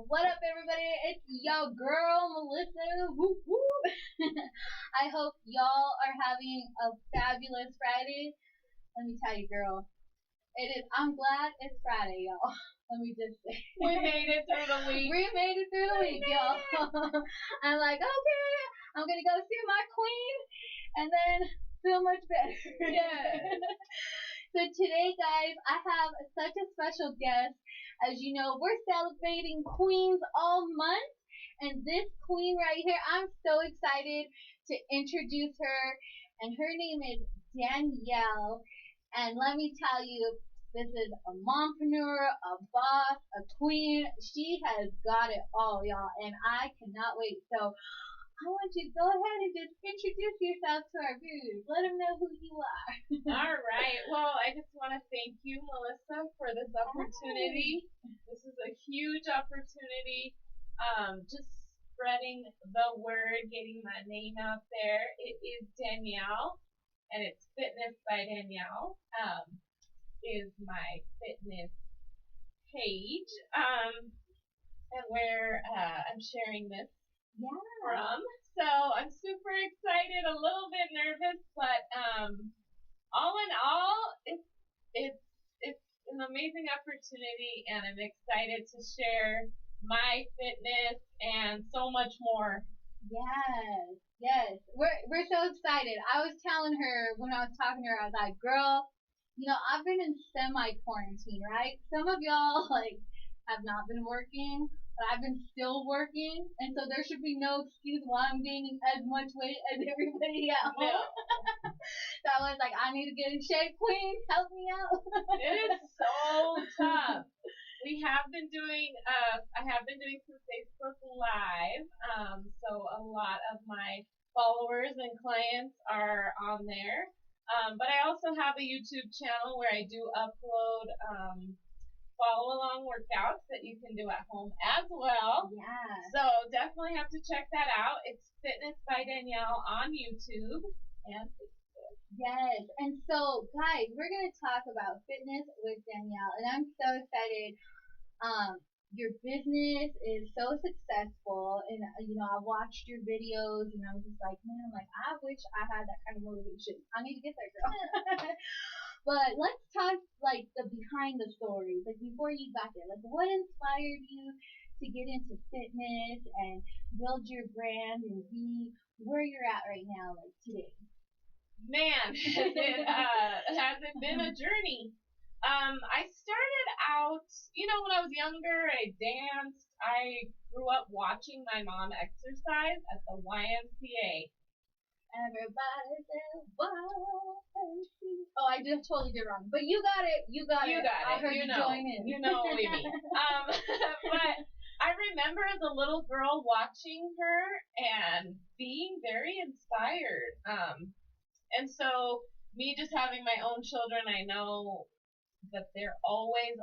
What up, everybody? It's your girl, Melissa. Whoop, whoop. I hope y'all are having a fabulous Friday. Let me tell you, girl, it is. I'm glad it's Friday, y'all. Let me just say. We made it through the week. We made it through the week, y'all. I'm like, okay, I'm going to go see my queen and then feel much better. Yeah. So today, guys, I have such a special guest. As you know, we're celebrating Queens all month. And this queen right here, I'm so excited to introduce her. And her name is Danielle. And let me tell you, this is a mompreneur, a boss, a queen. She has got it all, y'all. And I cannot wait. So I want you to go ahead and just introduce yourself to our viewers. Let them know who you are. All right. Well, I just want to thank you, Melissa, for this opportunity. This is a huge opportunity. Just spreading the word, getting my name out there. It is Danielle, and it's Fitness by Danielle. Is my fitness page, and where I'm sharing this from. So I'm super excited, a little bit nervous, but all in all, it's an amazing opportunity, and I'm excited to share my fitness and so much more. Yes. We're so excited. I was telling her when I was talking to her, I was like, girl, I've been in semi-quarantine, right? Some of y'all, have not been working, but I've been still working, and so there should be no excuse why I'm gaining as much weight as everybody else. No. So I was like, I need to get in shape, queen. Help me out. It is so tough. We have been doing, I have been doing some Facebook Live, so a lot of my followers and clients are on there. But I also have a YouTube channel where I do upload follow-along workouts that you can do at home as well. Yeah. So definitely have to check that out. It's Fitness by Danielle on YouTube and Facebook. Yes. And so, guys, we're going to talk about fitness with Danielle, and I'm so excited. Your business is so successful, and I watched your videos, and I was just like, man, I wish I had that kind of motivation. I need to get there, girl. But let's talk the behind the stories, before you got there. What inspired you to get into fitness and build your brand and be where you're at right now, today? Man, has it been a journey? I started out, when I was younger, I danced. I grew up watching my mom exercise at the YMCA. Everybody say YMCA. Oh, I just totally did wrong. But you got it. You got it. I heard you join in. You know what we mean. But I remember as a little girl watching her and being very inspired. And so me just having my own children, I know that they're always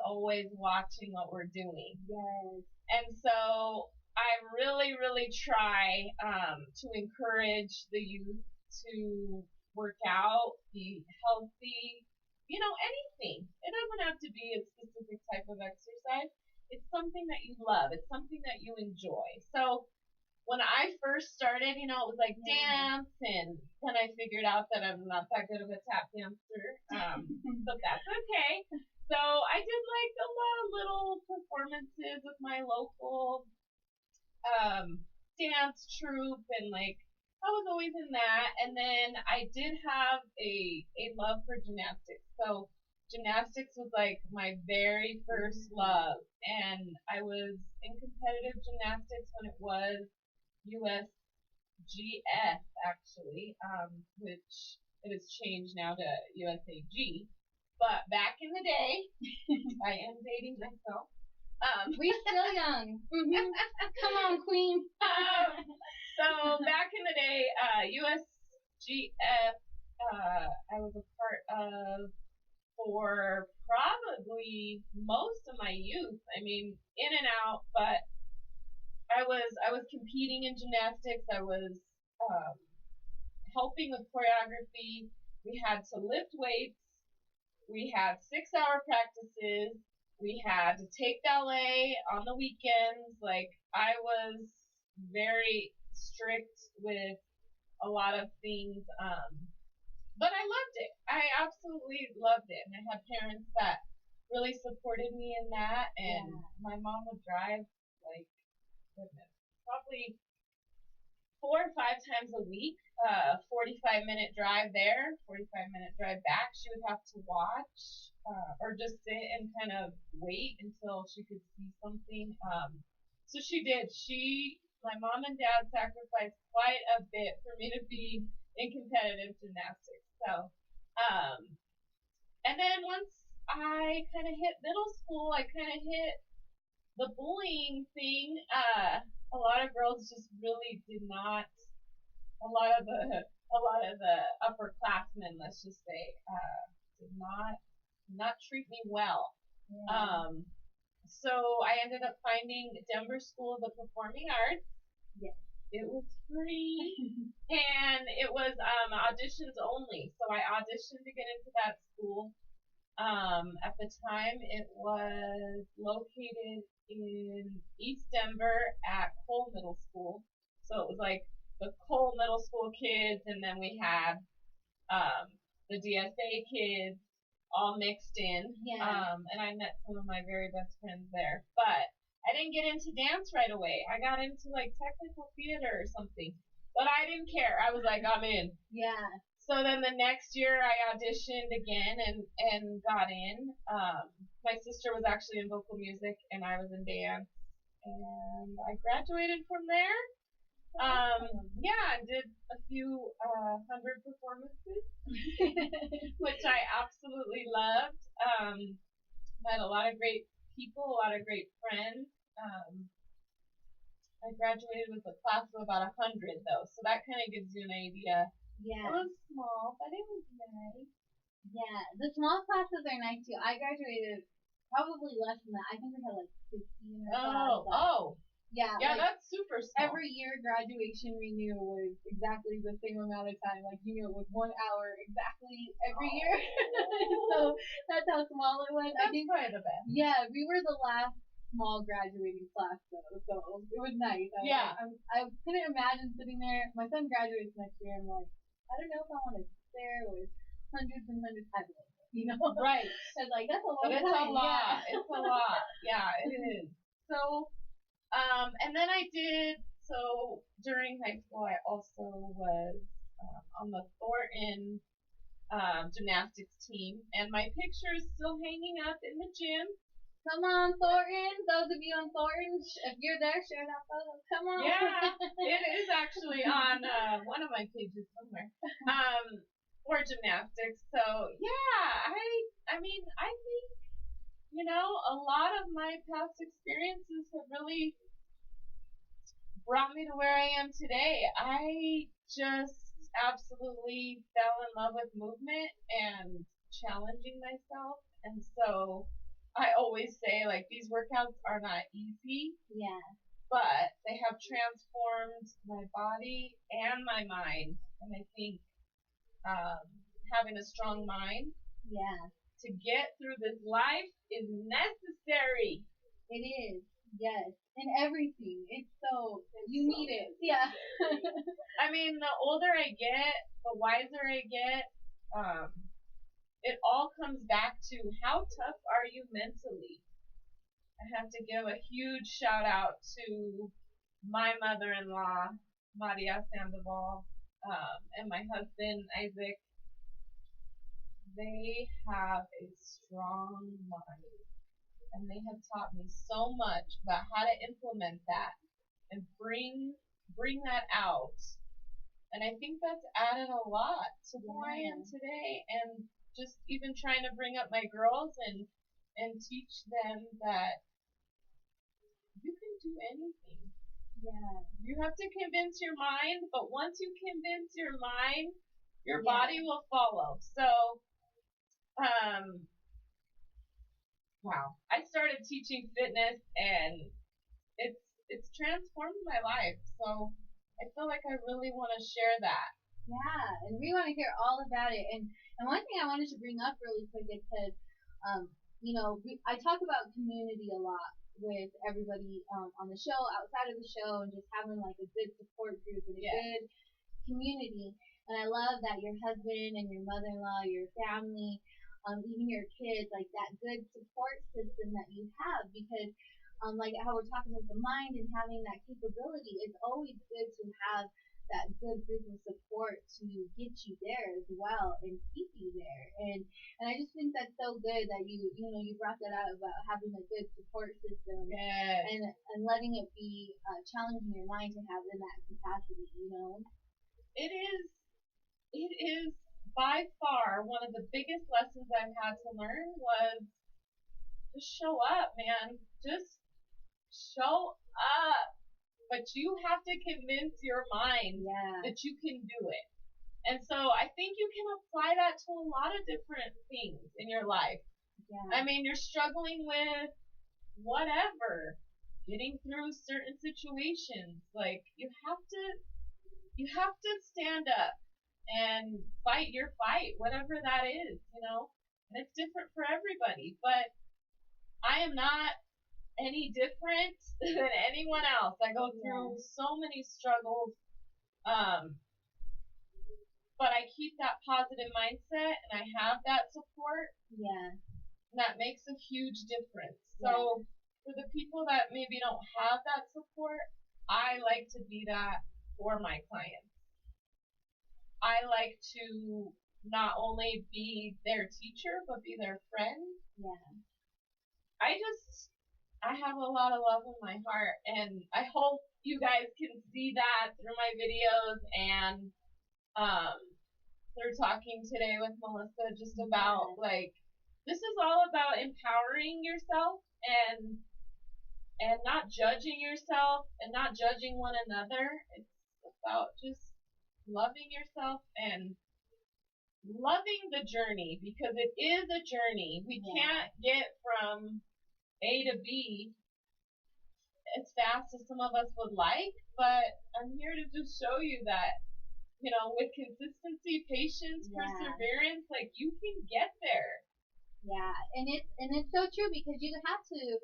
watching what we're doing. Yes. And so I really, really try to encourage the youth to work out, be healthy, anything. It doesn't have to be a specific type of exercise. It's something that you love. It's something that you enjoy. So when I first started, it was like dance, and then I figured out that I'm not that good of a tap dancer, but that's okay. So I did a lot of little performances with my local dance troupe, and I was always in that. And then I did have a love for gymnastics. So gymnastics was my very first love, and I was in competitive gymnastics when it was USGS, actually, which it has changed now to USAG. But back in the day, I am dating myself. We're still young. Mm-hmm. Come on, queen. So back in the day, USGS, I was a part of for probably most of my youth. I mean, in and out, but I was competing in gymnastics. I was helping with choreography. We had to lift weights. We had 6-hour practices. We had to take ballet on the weekends. Like, I was very strict with a lot of things. But I loved it. I absolutely loved it. And I had parents that really supported me in that. And my mom would drive, like, goodness, probably 4 or 5 times a week. 45-minute drive there, 45-minute drive back. She would have to watch or just sit and kind of wait until she could see something. So she did. My mom and dad sacrificed quite a bit for me to be in competitive gymnastics. So, and then once I kind of hit middle school, I kind of hit the bullying thing. A lot of girls just really did not. A lot of the upperclassmen, let's just say, did not treat me well. So I ended up finding Denver School of the Performing Arts. Yes. It was free, and it was auditions only. So I auditioned to get into that school. At the time, it was located in East Denver at Cole Middle School. So it was like the Cole Middle School kids, and then we had the DSA kids all mixed in. Yeah. And I met some of my very best friends there. But I didn't get into dance right away. I got into like technical theater or something. But I didn't care. I was like, I'm in. Yeah. So then the next year I auditioned again and got in. My sister was actually in vocal music and I was in dance. And I graduated from there. Yeah, I did a few 100 performances, which I absolutely loved. Met a lot of great people, a lot of great friends. I graduated with a class of about 100 though, so that kind of gives you an idea. Yeah. It was small, but it was nice. Yeah, the small classes are nice too. I graduated probably less than that. I think we had like 15 or so. Yeah, like, that's super small. Every year graduation renew was exactly the same amount of time. Like, you knew it was 1 hour exactly every year. So that's how small it was. That's probably the best. Yeah, we were the last small graduating class though, so it was nice. I couldn't imagine sitting there. My son graduates next year. I'm like, I don't know if I want to sit there with hundreds and hundreds of people, you know? Right. And like, that's a long time. It's a lot. Yeah. It's a lot. Yeah, it is. So, and then I did, so during high school, I also was on the Thornton gymnastics team, and my picture is still hanging up in the gym. Come on, Thornton. Those of you on Thornton, if you're there, share that photo. Come on. Yeah, it is actually on one of my pages somewhere. For gymnastics. So yeah, I mean, I think, you know, a lot of my past experiences have really brought me to where I am today. I just absolutely fell in love with movement and challenging myself, and so I always say, like, these workouts are not easy. Yeah. But they have transformed my body and my mind. And I think having a strong mind to get through this life is necessary. It is. Yes. In everything. It's so, you need it. Yeah. I mean, the older I get, the wiser I get. It all comes back to how tough are you mentally? I have to give a huge shout out to my mother-in-law, Maria Sandoval, and my husband, Isaac. They have a strong mind, and they have taught me so much about how to implement that and bring that out. And I think that's added a lot to who I am today, and just even trying to bring up my girls and teach them that you can do anything. Yeah. You have to convince your mind, but once you convince your mind, your body will follow. So, wow. I started teaching fitness, and it's transformed my life. So I feel like I really want to share that. Yeah, and we want to hear all about it. And one thing I wanted to bring up really quick is because I talk about community a lot with everybody on the show, outside of the show, and just having like a good support group and a good community. And I love that your husband and your mother-in-law, your family, even your kids, like that good support system that you have, because like how we're talking with the mind and having that capability, it's always good to have that good group of support to get you there as well and keep you there. And I just think that's so good that you brought that out about having a good support system. Yes. And letting it be challenging your mind to have in that capacity. It is by far one of the biggest lessons I've had to learn was to show up, man. Just show up. But you have to convince your mind that you can do it. And so I think you can apply that to a lot of different things in your life. Yeah. I mean, you're struggling with whatever, getting through certain situations. Like you have to stand up and fight your fight, whatever that is, And it's different for everybody, but I am not any different than anyone else. I go through so many struggles, but I keep that positive mindset and I have that support. Yeah. And that makes a huge difference. So for the people that maybe don't have that support, I like to be that for my clients. I like to not only be their teacher, but be their friend. Yeah. I have a lot of love in my heart, and I hope you guys can see that through my videos and through talking today with Melissa just about, like, this is all about empowering yourself and not judging yourself and not judging one another. It's about just loving yourself and loving the journey, because it is a journey. We can't get from A to B as fast as some of us would like, but I'm here to just show you that, with consistency, patience, perseverance, like, you can get there. Yeah, and it's so true, because you have to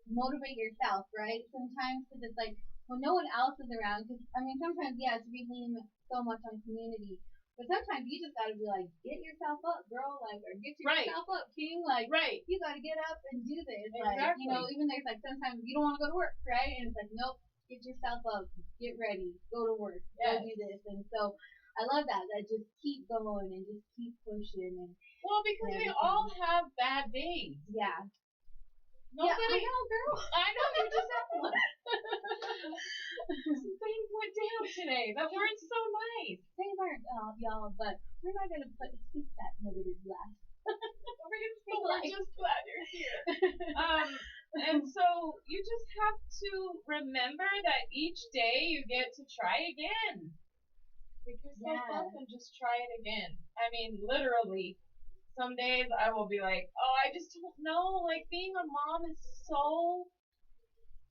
motivate yourself, right? Sometimes, because it's like when no one else is around. Because I mean, sometimes we lean so much on community, but sometimes you just gotta be like, get yourself up, girl, like, or get yourself up, king, like, you gotta get up and do this, like, even there's like sometimes you don't want to go to work, right? And it's like, nope, get yourself up, get ready, go to work, go do this, and so. I love that just keep going and just keep pushing because we all have bad days. Yeah. Nobody. I know, girl. I know, you just have one. Some things went down today that weren't so nice. They weren't, y'all, but we're not gonna speak that negative last. We're just glad you're here. And so you just have to remember that each day you get to try again. Pick yourself up and just try it again. I mean, literally, some days I will be like, oh, I just don't know. Like, being a mom is so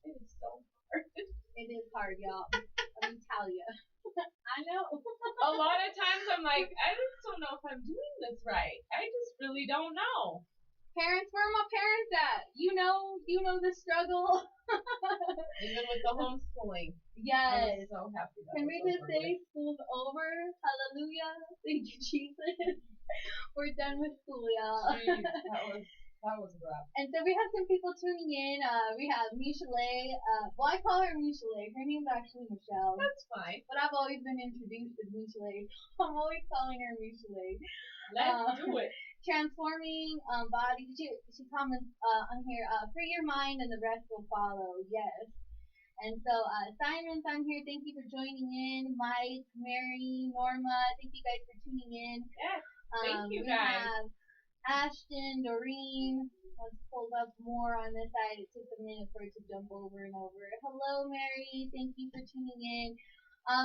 hard. It is hard, y'all. Let me tell you. I know. A lot of times I'm like, I just don't know if I'm doing this right. I just really don't know. Parents, where are my parents at? You know the struggle. Even with the homeschooling. Yes. I'm so happy that Can we just say school's over? Hallelujah. Thank you, Jesus. We're done with school, y'all. Jeez, that was rough. And so we have some people tuning in. We have Michelet. Well, I call her Michelet. Her name's actually Michelle. That's fine. But I've always been introduced as Michelet. I'm always calling her Michelet. Let's do it. Transforming body. She comments on here. Free your mind and the rest will follow. Yes. And so Simon's on here. Thank you for joining in. Mike, Mary, Norma. Thank you guys for tuning in. Yes. Thank you we guys. Have Ashton, Doreen. Let's pull up more on this side. It took a minute for it to jump over and over. Hello, Mary. Thank you for tuning in.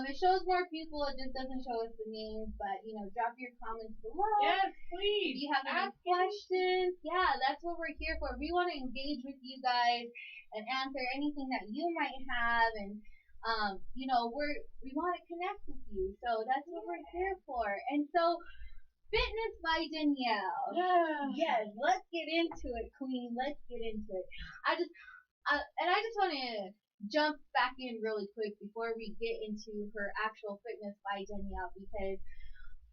It shows more people. It just doesn't show us the names. But, drop your comments below. Yes, please. If you have any questions, that's what we're here for. We want to engage with you guys and answer anything that you might have. And, we want to connect with you. So that's what we're here for. And so, Fitness by Danielle. Yes, let's get into it, Queen. Let's get into it. I just want to jump back in really quick before we get into her actual Fitness by Danielle because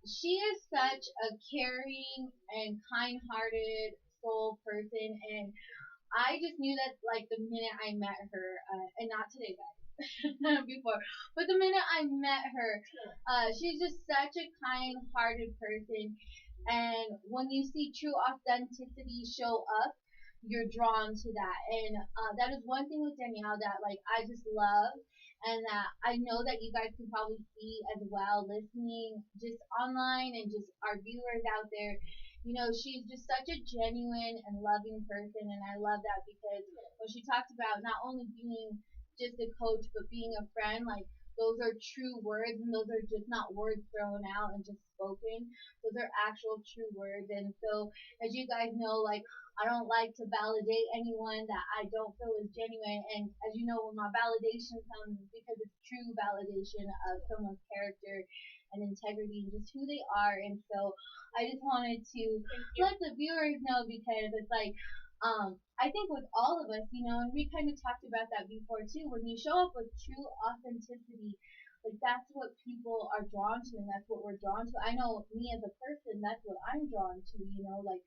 she is such a caring and kind-hearted soul person, and I just knew that like the minute I met her, and not today, guys, before, but the minute I met her, she's just such a kind-hearted person, and when you see true authenticity show up, you're drawn to that, and that is one thing with Danielle that like I just love, and that I know that you guys can probably see as well, listening just online and just our viewers out there. You know, she's just such a genuine and loving person, and I love that because when she talks about not only being just a coach but being a friend, like those are true words, and those are just not words thrown out and just spoken. Those are actual true words, and so as you guys know, like I don't like to validate anyone that I don't feel is genuine. And as you know, when my validation comes, it's because it's true validation of someone's character and integrity and just who they are. And so I just wanted to let the viewers know because it's like, I think with all of us, you know, and we kind of talked about that before too, when you show up with true authenticity, like that's what people are drawn to and that's what we're drawn to. I know me as a person, that's what I'm drawn to, you know, like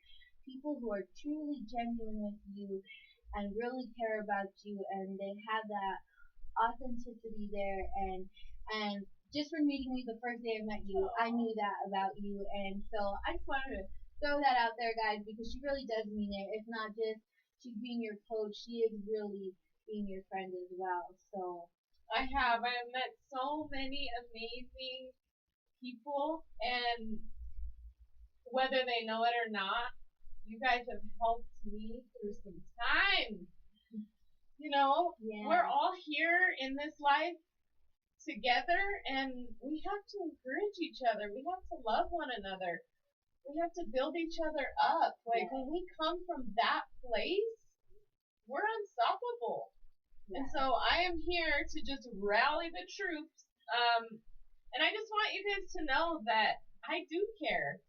people who are truly genuine with you and really care about you and they have that authenticity there and just from meeting you the first day I met you, I knew that about you and so I just wanted to throw that out there guys because she really does mean it. It's not just she's being your coach, she is really being your friend as well. So I've met so many amazing people, and whether they know it or not, you guys have helped me through some time. You know, we're all here in this life together, and we have to encourage each other. We have to love one another. We have to build each other up. Like when we come from that place, we're unstoppable. And so I am here to just rally the troops. And I just want you guys to know that I do care.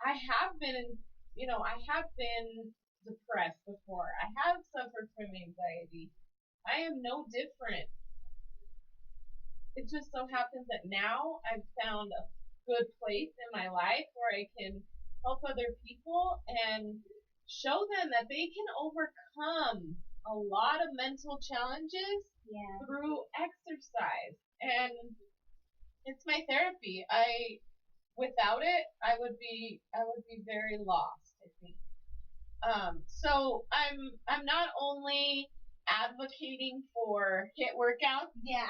I have been, I have been depressed before. I have suffered from anxiety. I am no different. It just so happens that now I've found a good place in my life where I can help other people and show them that they can overcome a lot of mental challenges through exercise. And it's my therapy. Without it, I would be very lost, I think. So I'm not only advocating for HIIT workouts. Yeah.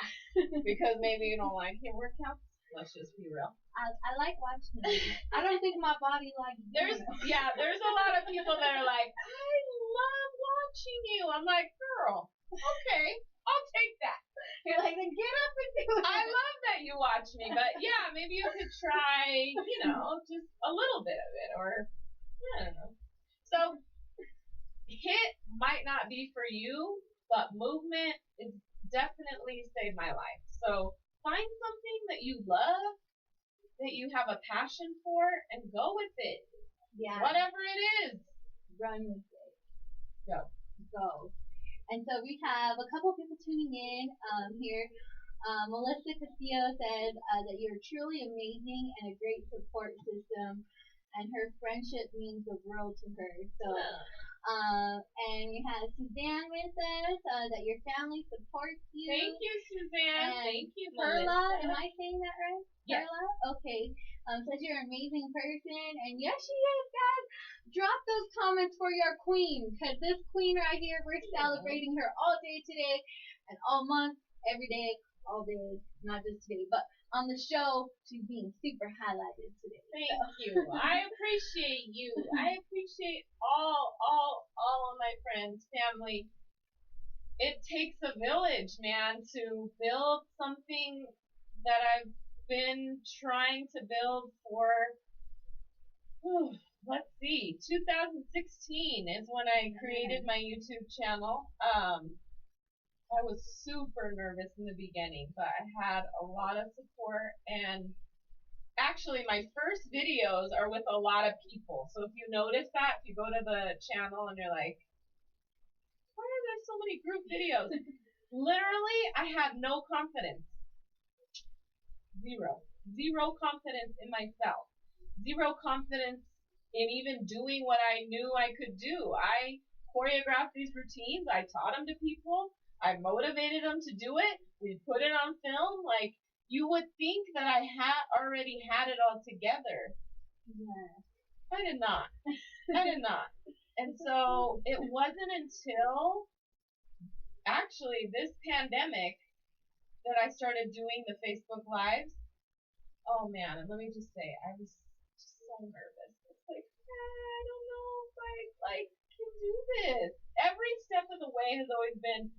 Because maybe you don't like HIIT workouts. Let's just be real. I like watching them. I don't think my body likes there's a lot of people that are like, I love watching you. I'm like, girl, okay, I'll take that. You're like, then get up and do it. I love that you watch me, but yeah, maybe you could try, just a little bit of it, or I don't know. So HIIT might not be for you, but movement is definitely saved my life. So find something that you love, that you have a passion for, and go with it. Yeah. Whatever it is. Run with it. Go. And so we have a couple people tuning in here. Melissa Castillo says that you're truly amazing and a great support system, and her friendship means the world to her. So, and we have Suzanne with us, that your family supports you. Thank you, Suzanne. And thank you, Perla. Am I saying that right? Yes. Perla? Okay. Says you're an amazing person, and yes, she is, guys. Drop those comments for your queen, because this queen right here, we're celebrating her all day today, and all month, every day, all day, not just today, but on the show, she's being super highlighted today. Thank you. I appreciate you. I appreciate all of my friends, family. It takes a village, man, to build something that I've been trying to build for, let's see, 2016 is when I created my YouTube channel. I was super nervous in the beginning, but I had a lot of support, and actually, my first videos are with a lot of people. So if you notice that, if you go to the channel and you're like, why are there so many group videos? Literally, I had no confidence. Zero confidence in myself. Zero confidence in even doing what I knew I could do. I choreographed these routines. I taught them to people. I motivated them to do it. We put it on film. Like, you would think that I had already had it all together. Yeah. I did not. I did not. And so it wasn't until actually this pandemic that I started doing the Facebook Lives. Oh man, and let me just say, I was just so nervous. It's like, I don't know if I can do this. Every step of the way has always been,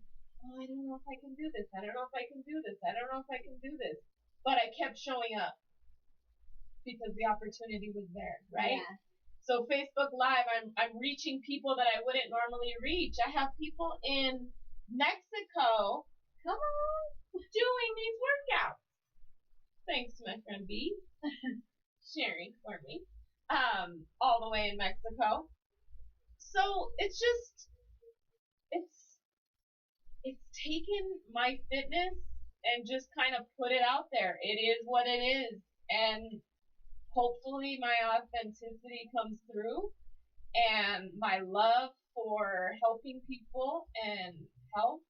oh, I don't know if I can do this. I don't know if I can do this. I don't know if I can do this. But I kept showing up because the opportunity was there, right? Yeah. So Facebook Live, I'm reaching people that I wouldn't normally reach. I have people in Mexico, come on, doing these workouts. Thanks to my friend B, sharing for me, all the way in Mexico. So it's just, it's taken my fitness and just kind of put it out there. It is what it is. And hopefully my authenticity comes through and my love for helping people and health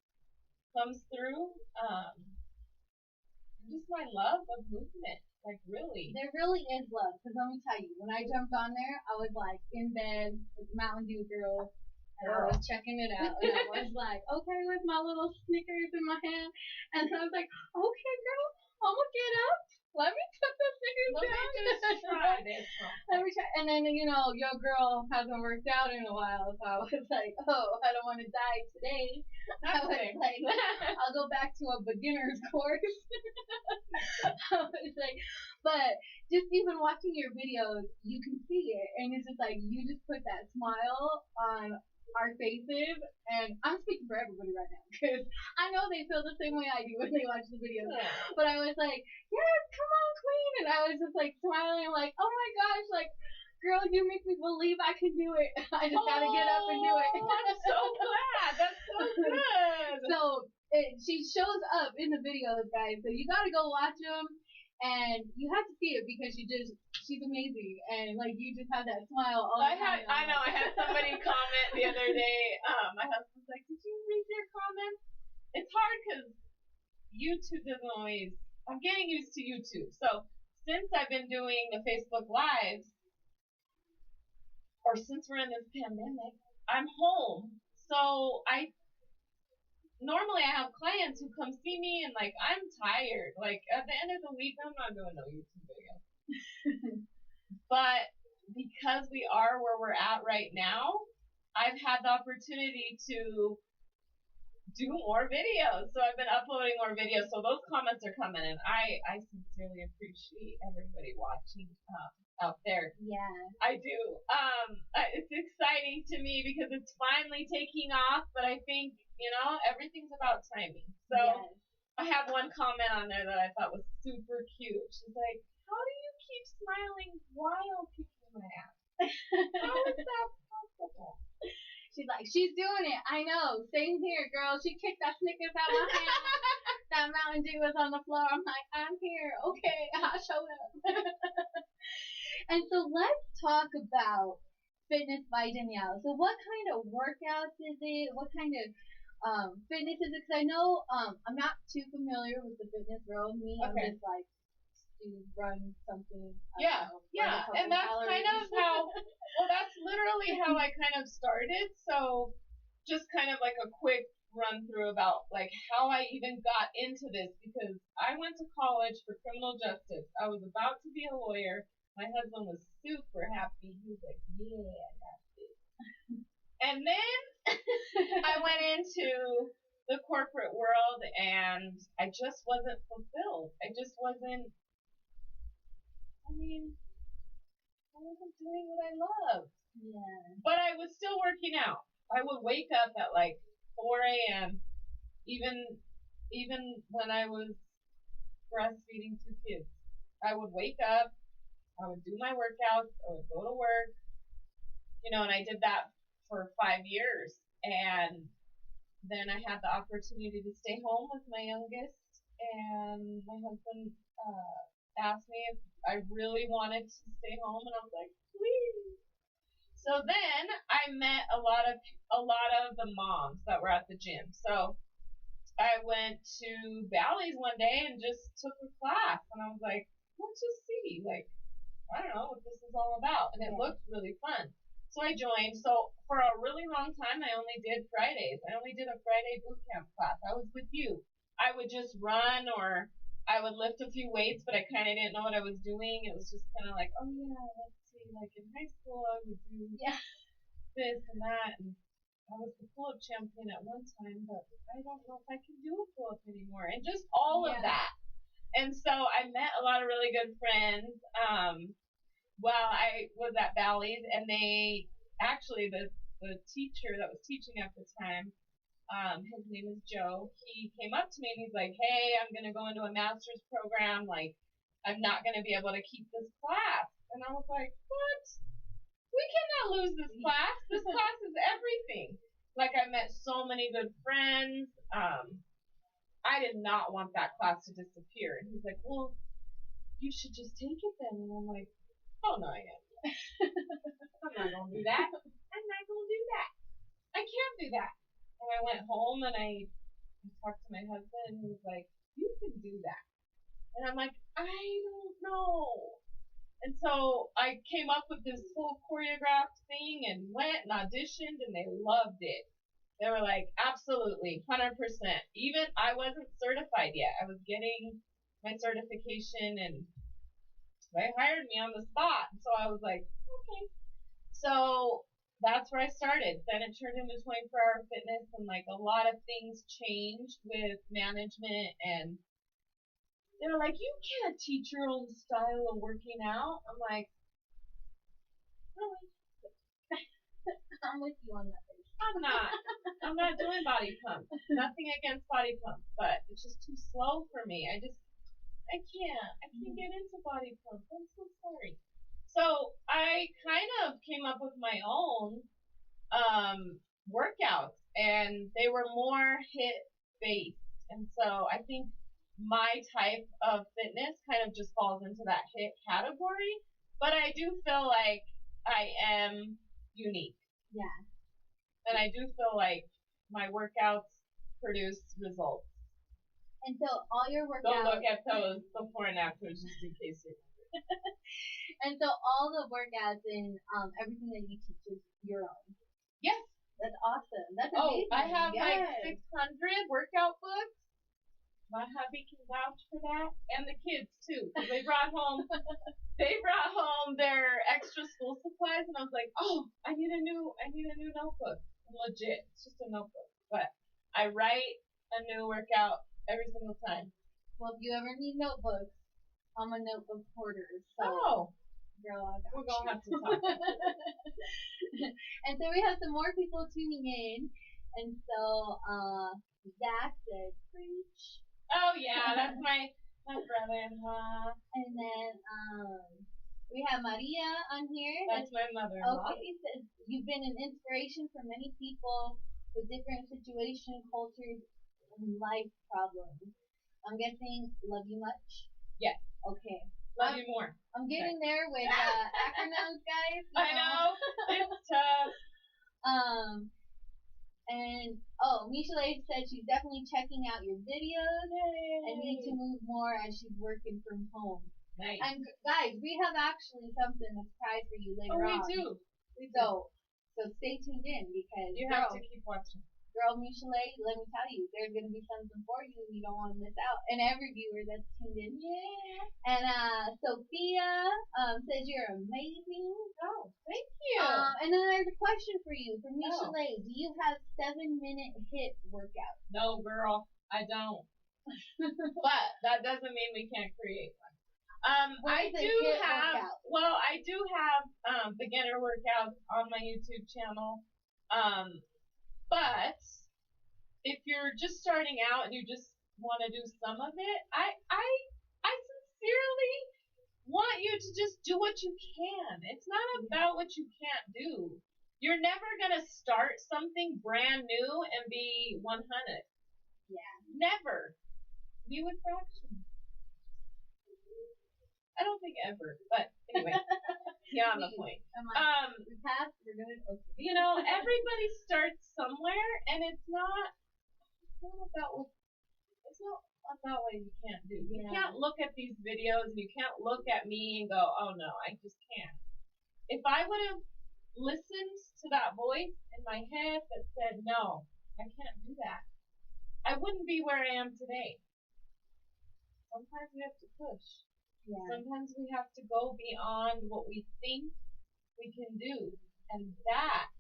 comes through. Just my love of movement, like really. There really is love, because let me tell you, when I jumped on there, I was like in bed with the Mountain Dew girl, and I was checking it out, and I was like, okay, with my little Snickers in my hand, and I was like, okay, girl, I'm gonna get up. Let me put the Snickers down. Let me just try this one. Let me try. And then, your girl hasn't worked out in a while, so I was like, oh, I don't want to die today. I was like, I'll go back to a beginner's course. I was like, but just even watching your videos, you can see it, and it's just like you just put that smile on our faces, and I'm speaking for everybody right now because I know they feel the same way I do when they watch the videos. Yeah. But I was like, yes, come on, queen, and I was just like smiling, like, oh my gosh, like, girl, you make me believe I can do it. I just gotta get up and do it. I'm so glad. That's so good. So she shows up in the videos, guys. So you gotta go watch them, and you have to see it because she's amazing, and like you just have that smile all the time. I know. I had somebody comment the other day. My husband's like, "Did you read your comments?" It's hard because YouTube doesn't always. I'm getting used to YouTube. So since I've been doing the Facebook Lives, or since we're in this pandemic, I'm home. So normally I have clients who come see me and like I'm tired. Like at the end of the week, I'm not doing no YouTube video. But because we are where we're at right now, I've had the opportunity to do more videos. So I've been uploading more videos. So those comments are coming, and I sincerely appreciate everybody watching out there. Yeah, I do. It's exciting to me because it's finally taking off, but I think, everything's about timing. So yes. I have one comment on there that I thought was super cute. She's like, how do you keep smiling while kicking my ass? How is that possible? She's like, she's doing it. I know. Same here, girl. She kicked that Snickers out of my hand. That Mountain Dew was on the floor. I'm like, I'm here. Okay, I'll show up. And so let's talk about Fitness by Danielle. So what kind of workouts is it? What kind of fitness is it? Because I know I'm not too familiar with the fitness world. Okay. I'm just like, run something. Yeah, and that's calories. Kind of how. Well, that's literally how I kind of started. So, just kind of like a quick run through about like how I even got into this, because I went to college for criminal justice. I was about to be a lawyer. My husband was super happy. He was like, "Yeah, I got this." And then I went into the corporate world, and I just wasn't fulfilled. I just wasn't. I wasn't doing what I loved. Yeah. But I was still working out. I would wake up at like 4 a.m. Even when I was breastfeeding 2 kids. I would wake up, I would do my workouts. I would go to work, and I did that for 5 years. And then I had the opportunity to stay home with my youngest, and my husband asked me if I really wanted to stay home, and I was like, please. So then I met a lot of the moms that were at the gym. So I went to Bally's one day and just took a class, and I was like, let's just see, like, I don't know what this is all about, and it looked really fun. So I joined. So for a really long time, I only did Fridays. I only did a Friday boot camp class. I was with you. I would just run, or I would lift a few weights, but I kind of didn't know what I was doing. It was just kind of like, oh yeah, let's see. Like in high school, I would do this and that, and I was the pull-up champion at one time, but I don't know if I can do a pull-up anymore. And just all of that. And so I met a lot of really good friends while I was at Bally's, and they actually, the teacher that was teaching at the time, his name is Joe, he came up to me and he's like, hey, I'm going to go into a master's program. Like, I'm not going to be able to keep this class. And I was like, what? We cannot lose this class. This class is everything. Like, I met so many good friends. I did not want that class to disappear. And he's like, well, you should just take it then. And I'm like, oh, no, I am. I'm not going to do that. I'm not going to do that. I can't do that. And I went home and I talked to my husband, and he was like, you can do that. And I'm like, I don't know. And so I came up with this whole choreographed thing and went and auditioned, and they loved it. They were like, absolutely, 100%. Even I wasn't certified yet. I was getting my certification, and they hired me on the spot. And so I was like, okay. So that's where I started. Then it turned into 24-hour fitness, and like a lot of things changed with management, and they were like, you can't teach your own style of working out. I'm like, really? I'm with you on that. I'm not doing body pumps. Nothing against body pumps, but it's just too slow for me. I can't get into body pumps. I'm so sorry. So I kind of came up with my own workouts, and they were more HIIT based. And so I think my type of fitness kind of just falls into that HIIT category, but I do feel like I am unique. Yeah. And I do feel like my workouts produce results. And so all your workouts. Go look at those before and afters just in case you're And so all the workouts and everything that you teach is your own. Yes. That's awesome. That's amazing. I have like 600 workout books. My hubby can vouch for that, and the kids too. They brought home their extra school supplies, and I was like, oh, I need a new notebook. Legit, it's just a notebook, but I write a new workout every single time. Well, if you ever need notebooks, I'm a notebook hoarder. So, girl, I got we're gonna have to talk. And so we have some more people tuning in, and so Zach said, "Preach." Oh yeah, that's my brother-in-law. And then we have Maria on here. That's my mother-in-law. Okay, says you've been an inspiration for many people with different situations, cultures, and life problems. I'm guessing love you much? Yes. Okay. Love you more. I'm getting there with acronyms, guys. I know. It's tough. And Michelle said she's definitely checking out your videos. Yay. And need to move more as she's working from home. Nice. And guys, we have actually something to surprise for you later on. We do. So stay tuned in because you have to keep watching. Girl, Michelle, let me tell you, there's gonna be something for you. You don't want to miss out. And every viewer that's tuned in. Yeah. And Sophia says you're amazing. Oh, thank you. And then there's a question for you from Michelle. Do you have 7-minute HIIT workouts? No, girl, I don't. But that doesn't mean we can't create one. I do have beginner workouts on my YouTube channel. But if you're just starting out and you just want to do some of it, I sincerely want you to just do what you can. It's not about what you can't do. You're never going to start something brand new and be 100. Yeah. Never. Be with fractions. I don't think ever, but anyway, beyond the point. We passed, we're good. Okay. You know, everybody starts somewhere, and it's not about what you can't do. You can't look at these videos and you can't look at me and go, oh no, I just can't. If I would have listened to that voice in my head that said, no, I can't do that, I wouldn't be where I am today. Sometimes we have to push. Yeah. Sometimes we have to go beyond what we think we can do. And that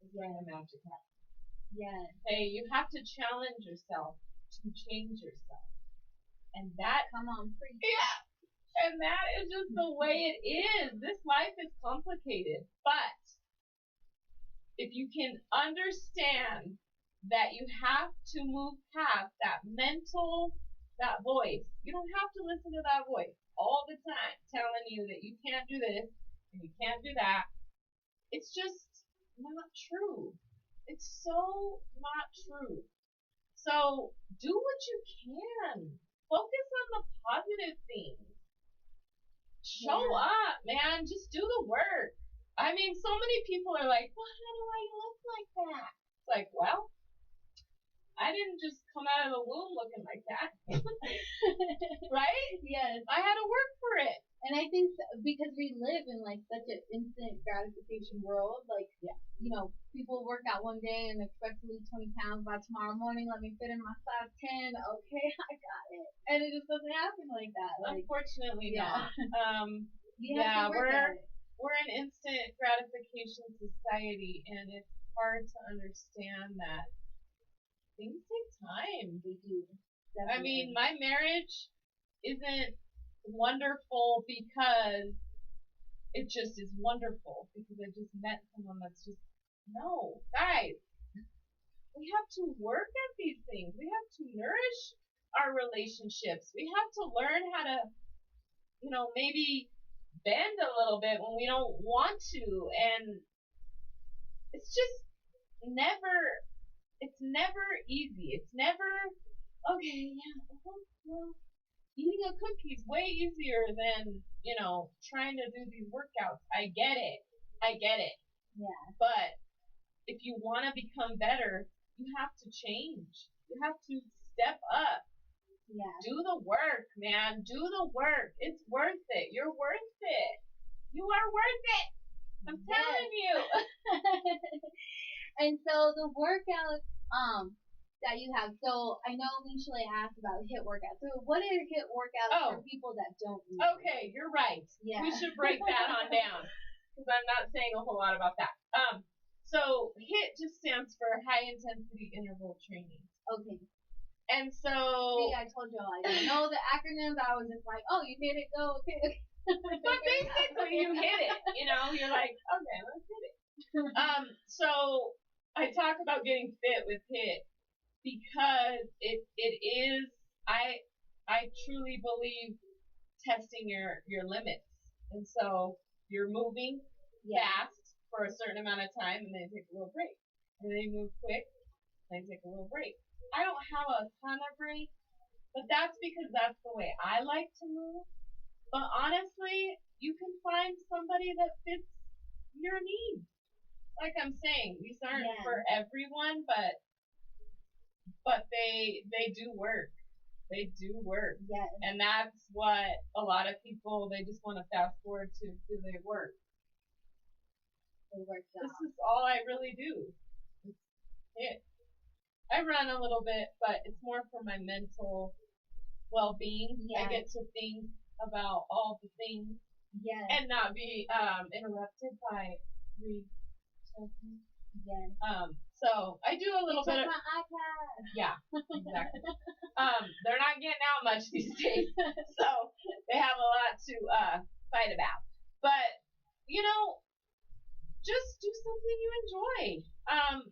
is where the magic happens. Yes. Hey, you have to challenge yourself to change yourself. And that, come on, preach. Yeah. And that is just the way it is. This life is complicated. But if you can understand that you have to move past that voice. You don't have to listen to that voice all the time telling you that you can't do this and you can't do that. It's just not true. It's so not true. So do what you can. Focus on the positive things. Show up, man. Just do the work. I mean, so many people are like, well, how do I look like that? It's like, well, I didn't just come out of the womb looking like that. Right? Yes. I had to work for it. And I think because we live in like such an instant gratification world, like, you know, people work out one day and expect to lose 20 pounds by tomorrow morning. Let me fit in my size 10. Okay, I got it. And it just doesn't happen like that. Like, unfortunately, not. We're an instant gratification society, and it's hard to understand that things take time. They do. Definitely. I mean, my marriage isn't wonderful because it just is wonderful because I just met someone that's just, no, guys, we have to work at these things. We have to nourish our relationships. We have to learn how to, you know, maybe bend a little bit when we don't want to, and it's just never easy. It's never, okay, well, eating a cookie is way easier than, you know, trying to do these workouts. I get it. Yeah. But if you want to become better, you have to change. You have to step up. Yeah. Do the work, man. Do the work. It's worth it. You're worth it. You are worth it. I'm telling you. And so the workout that you have, so I know Michelle asked about HIIT workouts. So what are HIIT workouts for people that don't know? Okay, you're right. Yeah. We should break that on down because I'm not saying a whole lot about that. So HIIT just stands for high intensity interval training. Okay. And so, see, I told y'all I didn't know the acronyms. I was just like, oh, you hit it, go, okay. But basically, you hit it. You know, you're like, okay, let's hit it. So I talk about getting fit with HIIT because it is, I truly believe, testing your limits. And so you're moving fast for a certain amount of time and then take a little break. And then you move quick and take a little break. I don't have a ton of breaks, but that's because that's the way I like to move. But honestly, you can find somebody that fits your needs. Like I'm saying, these aren't for everyone, but they do work. They do work. Yes. And that's what a lot of people, they just want to fast forward to, do they work? They work out. This is all I really do. It's it. I run a little bit, but it's more for my mental well-being. I get to think about all the things and not be interrupted by children. Yes. So I do a little bit of my iPad. Yeah, exactly. They're not getting out much these days, so they have a lot to fight about. But you know, just do something you enjoy.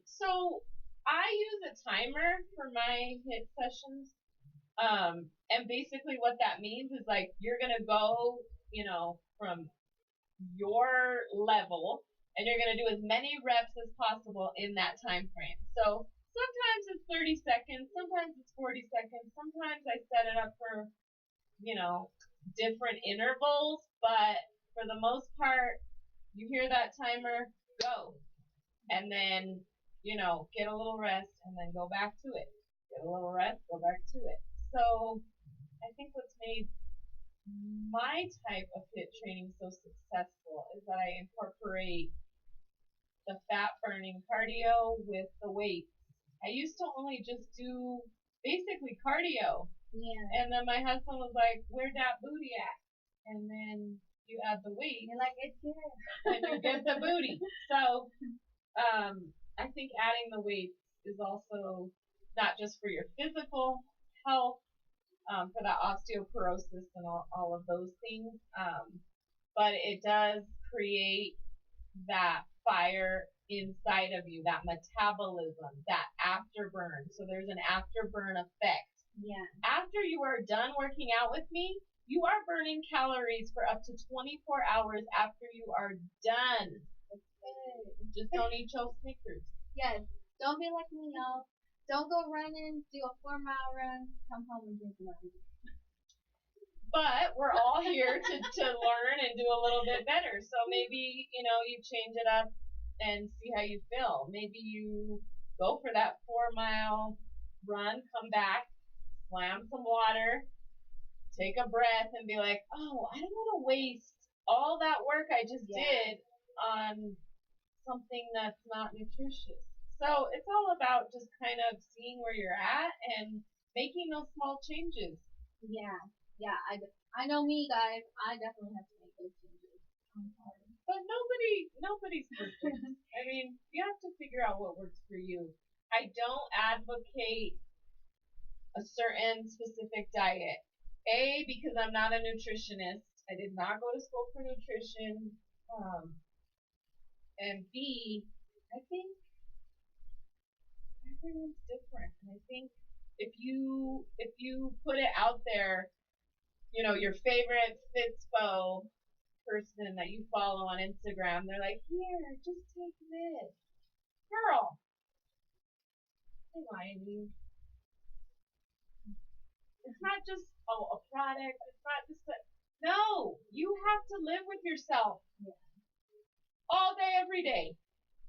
So I use a timer for my HIIT sessions. And basically what that means is like you're gonna go, from your level, and you're gonna do as many reps as possible in that time frame. So sometimes it's 30 seconds, sometimes it's 40 seconds, sometimes I set it up for, different intervals, but for the most part, you hear that timer, go. And then, get a little rest and then go back to it. Get a little rest, go back to it. So I think what's made my type of HIIT training so successful is that I incorporate the fat burning cardio with the weights. I used to only just do basically cardio. Yeah. And then my husband was like, "Where'd that booty at?" And then you add the weight. You're like, it's here. And you get the booty. So I think adding the weights is also not just for your physical health, for the osteoporosis and all of those things, but it does create that fire inside of you, that metabolism, that afterburn. So there's an afterburn effect. Yeah. After you are done working out with me, you are burning calories for up to 24 hours after you are done. That's good. Just don't eat your Snickers. Yes. Don't be like me, y'all. Don't go running, do a 4-mile run, come home and drink wine. But we're all here to learn and do a little bit better. So maybe, you change it up and see how you feel. Maybe you go for that 4-mile run, come back, slam some water, take a breath, and be like, oh, I don't want to waste all that work I just did on something that's not nutritious. So it's all about just kind of seeing where you're at and making those small changes. Yeah. Yeah, I know me, guys. I definitely have to make those changes. I'm sorry. But nobody's perfect. I mean, you have to figure out what works for you. I don't advocate a certain specific diet. A, because I'm not a nutritionist. I did not go to school for nutrition. And B, I think everyone's different. And I think if you put it out there, your favorite Fitspo person that you follow on Instagram, they're like, here, just take this. Girl, they lying to you. It's not just, a product. It's not just no, you have to live with yourself all day, every day.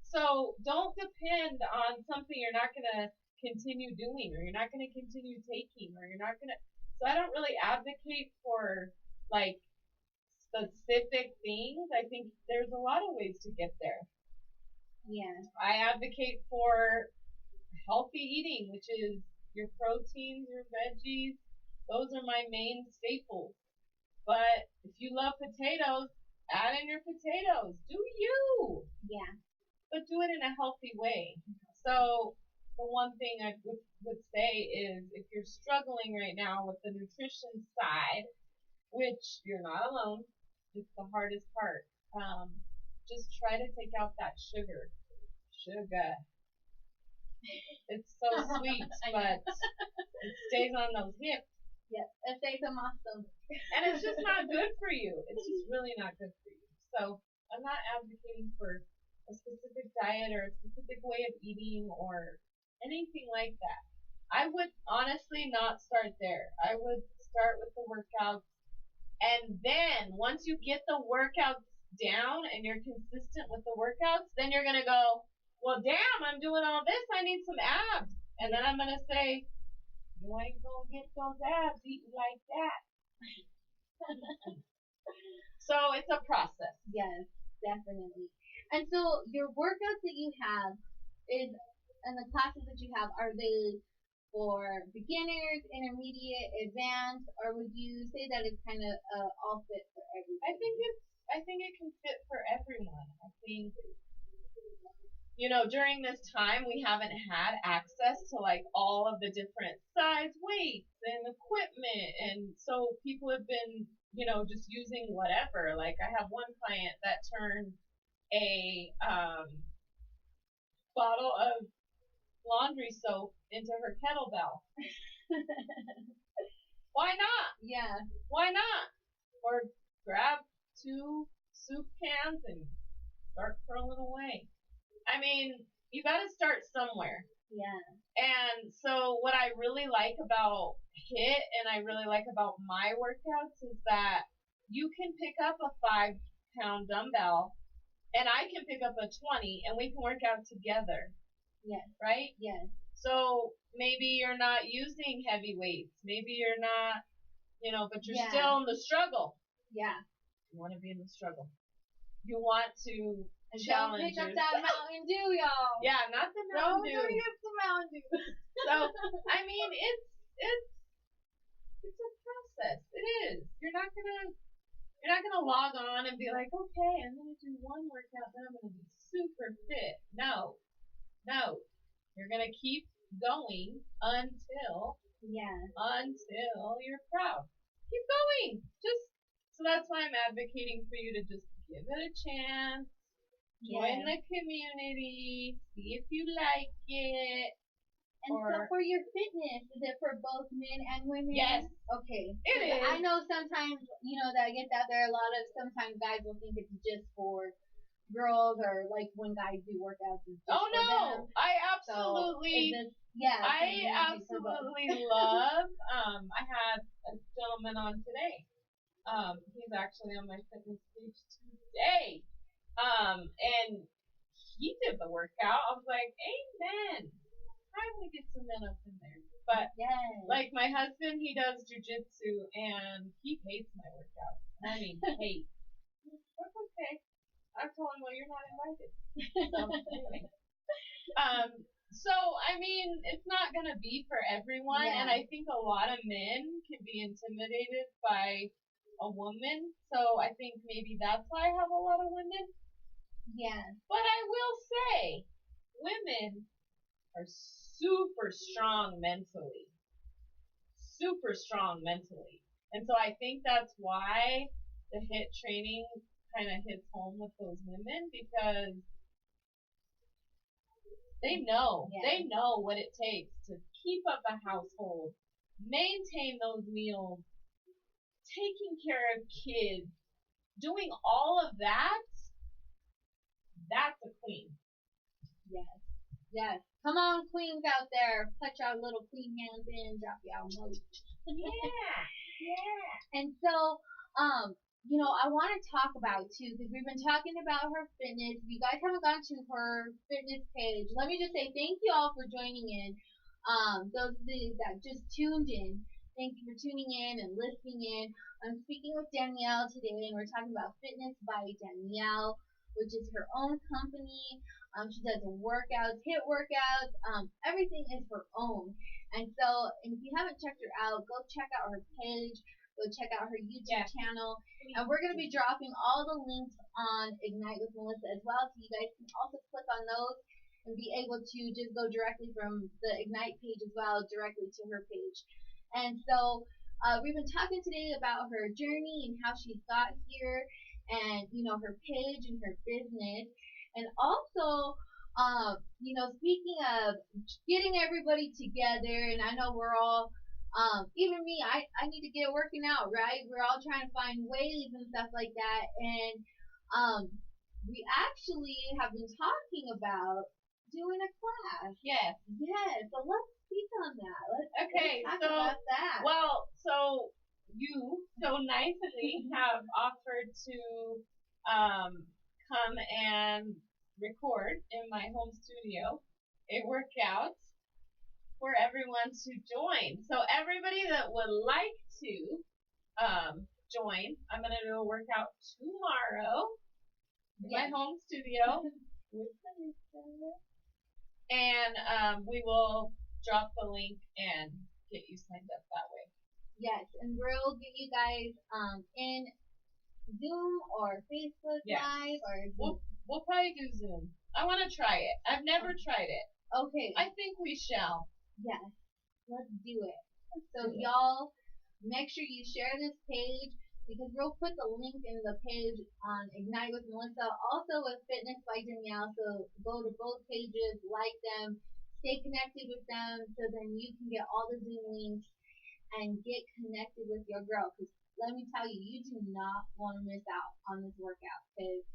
So don't depend on something you're not going to continue doing, or you're not going to continue taking, or you're not going to. So I don't really advocate for like specific things. I think there's a lot of ways to get there. Yeah. I advocate for healthy eating, which is your proteins, your veggies. Those are my main staples. But if you love potatoes, add in your potatoes. Do you? Yeah. But do it in a healthy way. So the one thing I would say is if you're struggling right now with the nutrition side, which you're not alone, it's the hardest part. Just try to take out that sugar. Sugar. It's so sweet, but it stays on those hips. Yes, it stays in my stomach. And it's just not good for you. It's just really not good for you. So I'm not advocating for a specific diet or a specific way of eating or anything like that. I would honestly not start there. I would start with the workouts. And then once you get the workouts down and you're consistent with the workouts, then you're going to go, well, damn, I'm doing all this. I need some abs. And then I'm going to say, you ain't going to get those abs eating like that. So it's a process. Yes, definitely. And so your workouts that you have and the classes that you have, are they for beginners, intermediate, advanced, or would you say that it's kind of all fit for everyone? I think it can fit for everyone. I think during this time we haven't had access to like all of the different size weights and equipment, and so people have been just using whatever. Like I have one client that turned a bottle of laundry soap into her kettlebell. Why not? Yeah. Why not? Or grab 2 soup cans and start curling away. I mean, you got to start somewhere. Yeah. And so what I really like about HIIT and I really like about my workouts is that you can pick up a 5-pound dumbbell and I can pick up a 20 and we can work out together. Yes. Right? Yes. So maybe you're not using heavy weights. Maybe you're not, but you're still in the struggle. Yeah. You want to be in the struggle. You want to challenge. Don't pick up that Mountain Dew, y'all. Yeah, not the Mountain Dew. Don't get the Mountain Dew. So, I mean, it's a process. It is. You're not gonna log on and be like, okay, I'm gonna do one workout, then I'm gonna be super fit. No. You're gonna keep going until you're proud. Keep going. So that's why I'm advocating for you to just give it a chance. Join the community. See if you like it. And so for your fitness, is it for both men and women? Yes. Okay. It is. I know sometimes, that gets out there, sometimes guys will think it's just for girls or like when guys do workouts. It's just for them. I absolutely. So I absolutely love. I had a gentleman on today. He's actually on my fitness page today. And he did the workout. I was like, amen. Time we get some men up in there. But like my husband, he does jujitsu and he hates my workout. I mean, hates. That's okay. I told him, well, you're not invited. So anyway. So I mean, it's not gonna be for everyone, and I think a lot of men can be intimidated by a woman. So I think maybe that's why I have a lot of women. Yeah. But I will say, women are super strong mentally. Super strong mentally. And so I think that's why the HIIT training kind of hits home with those women because they know. They know what it takes to keep up a household, maintain those meals, taking care of kids, doing all of that. That's a queen. Yes. Come on, queens out there. Put your little queen hands in, drop y'all notes. Yeah. And so, I want to talk about too, because we've been talking about her fitness. If you guys haven't gone to her fitness page, let me just say thank you all for joining in. Those of you that just tuned in, thank you for tuning in and listening in. I'm speaking with Danielle today, and we're talking about Fitness by Danielle, which is her own company. She does workouts, HIIT workouts, everything is her own. And so, if you haven't checked her out, go check out her page, go check out her YouTube channel. And we're going to be dropping all the links on Ignite with Melissa as well, so you guys can also click on those and be able to just go directly from the Ignite page as well, directly to her page. And so, we've been talking today about her journey and how she got here, and her page and her business. And also, speaking of getting everybody together, and I know we're all, even me, I need to get working out, right? We're all trying to find ways and stuff like that. And we actually have been talking about doing a class. Yes. So let's speak on that. Let's talk about that. Well, so you so nicely have offered to come and record in my home studio a workout for everyone to join. So everybody that would like to join, I'm going to do a workout tomorrow in my home studio with Melissa. And we will drop the link and get you signed up that way. Yes, and we'll get you guys in Zoom or Facebook Live or We'll probably do Zoom. I want to try it. I've never tried it. Okay. I think we shall. Yes. Let's do it. So y'all, make sure you share this page because we'll put the link in the page on Ignite with Melissa, also with Fitness by Danielle. So go to both pages, like them, stay connected with them so then you can get all the Zoom links and get connected with your girl. Because let me tell you, you do not want to miss out on this workout. Because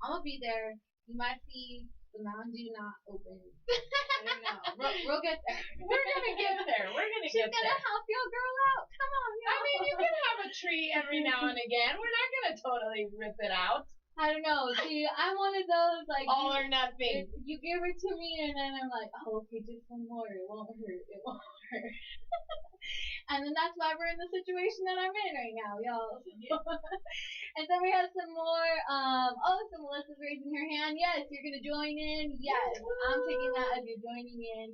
I'm going to be there. You might see the Mountain Dew not open. I don't know. We'll get there. We're going to get there. We're going to get there. She's going to help your girl out. Come on, y'all. I mean, you can have a treat every now and again. We're not going to totally rip it out. I don't know. See, I'm one of those, like, all or nothing. You give it to me, and then I'm like, oh, okay, just one more. It won't hurt. It won't hurt. And then that's why we're in the situation that I'm in right now, y'all. And then we have some more. So Melissa's raising her hand. Yes, you're gonna join in. Yes, I'm taking that as you're joining in.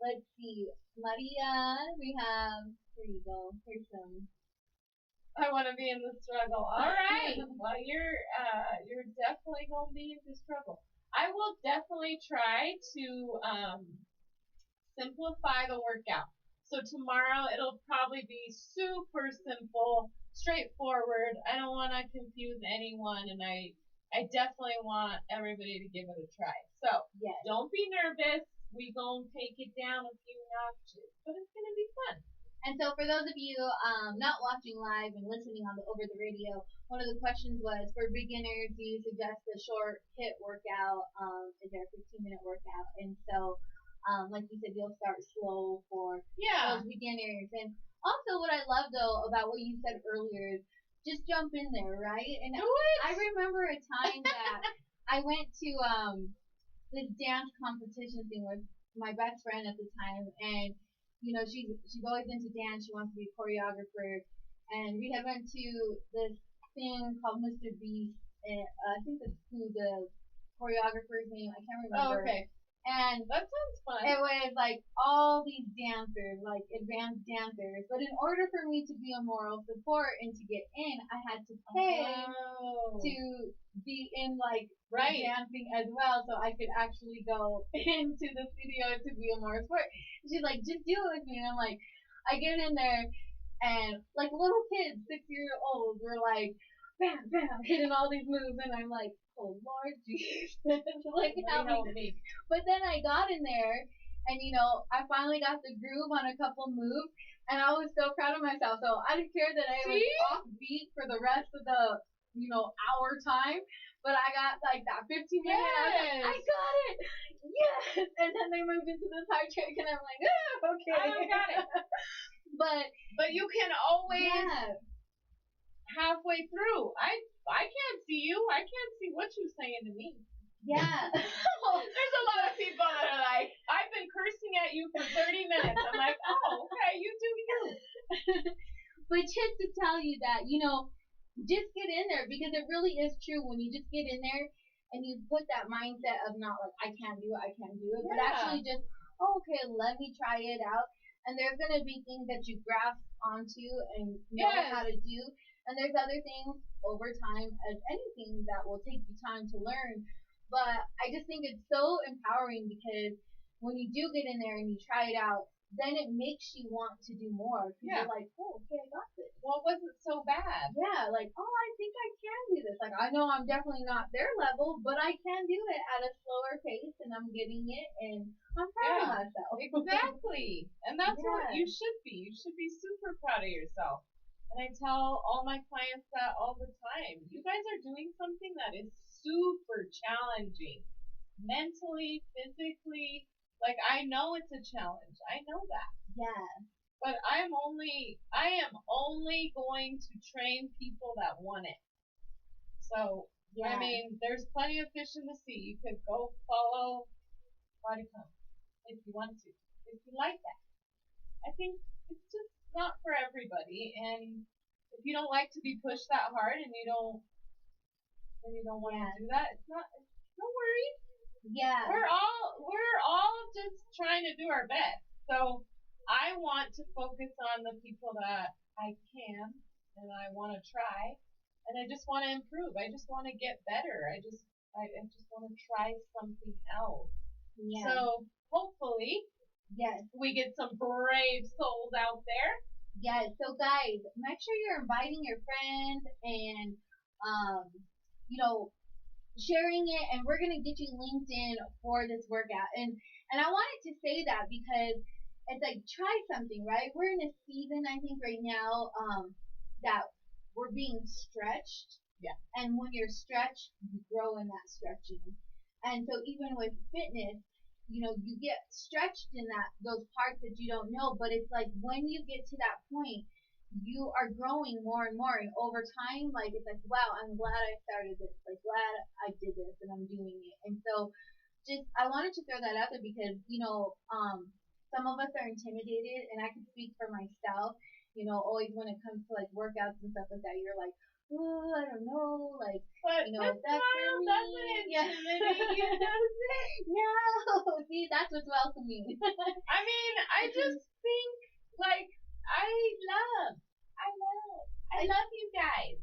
Let's see, Maria. We have. Here you go. Here's some. I want to be in the struggle. All right. Well, you're definitely gonna be in the struggle. I will definitely try to simplify the workout. So tomorrow it'll probably be super simple, straightforward. I don't want to confuse anyone, and I definitely want everybody to give it a try. So yes. Don't be nervous. We gonna take it down a few notches, but it's gonna be fun. And so for those of you not watching live and listening over the radio, one of the questions was, for beginners, do you suggest a short HIIT workout? Is there a 15-minute workout? And so, like you said, you'll start slow for those beginners. And also what I love, though, about what you said earlier is just jump in there, right? And do it. I remember a time that I went to this dance competition thing with my best friend at the time, and you know, she's always into dance. She wants to be a choreographer. And we had went to this thing called Mr. Beast. And I think that's who the choreographer's name. I can't remember. Oh, okay. And that sounds fun. It was like all these dancers, like advanced dancers. But in order for me to be a moral support and to get in, I had to pay to be in like dancing as well, so I could actually go into the studio to be a moral support. She's like, just do it with me, and I'm like, I get in there, and like little kids, 6-year-olds, were like, bam, bam, hitting all these moves, and I'm like, oh Lord Jesus, like help me. But then I got in there, and you know, I finally got the groove on a couple moves, and I was so proud of myself. So I didn't care that I was off beat for the rest of the, hour time, but I got like that 15 minutes. Yes. I got it. Yes. And then they moved into this high trick, and I'm like, okay. I got it. But you can always halfway through. I can't see you. I can't see what you're saying to me. Yeah. There's a lot of people that are like, I've been cursing at you for 30 minutes. I'm like, oh, okay, you do you. But just to tell you that, just get in there, because it really is true when you just get in there and you put that mindset of not like, I can't do it, but actually just, okay, let me try it out. And there's going to be things that you grasp onto and know how to do. And there's other things over time, as anything, that will take you time to learn. But I just think it's so empowering, because when you do get in there and you try it out, then it makes you want to do more. You're like, oh, okay, I got this. Well, it wasn't so bad. Yeah, like, oh, I think I can do this. Like, I know I'm definitely not their level, but I can do it at a slower pace, and I'm getting it, and I'm proud of myself. Exactly. And that's what you should be. You should be super proud of yourself. And I tell all my clients that all the time. You guys are doing something that is super challenging. Mentally, physically. Like, I know it's a challenge. I know that. Yeah. But I am only going to train people that want it. So, I mean, there's plenty of fish in the sea. You could go follow Bodycom if you want to. If you like that. I think it's just not for everybody, and if you don't like to be pushed that hard and you don't want to do that, it's not, no worries. Yeah. We're all just trying to do our best. So I want to focus on the people that I can and I want to try, and I just want to improve. I just want to get better. I just want to try something else. Yeah. So hopefully we get some brave souls out there. Yes. So guys, make sure you're inviting your friends, and sharing it, and we're gonna get you linked in for this workout. And I wanted to say that because it's like try something, right? We're in a season, I think, right now, that we're being stretched. Yeah. And when you're stretched, you grow in that stretching. And so even with fitness, you get stretched in those parts that you don't know, but it's like when you get to that point, you are growing more and more, and over time, like it's like, wow, I'm glad I started this, like glad I did this and I'm doing it. And so just I wanted to throw that out there because some of us are intimidated, and I can speak for myself. Always when it comes to like workouts and stuff like that, you're like, oh, I don't know, like But that's for me. doesn't intimidate you, does it? No, see, that's what's welcoming. I mean, I just think like I love you guys.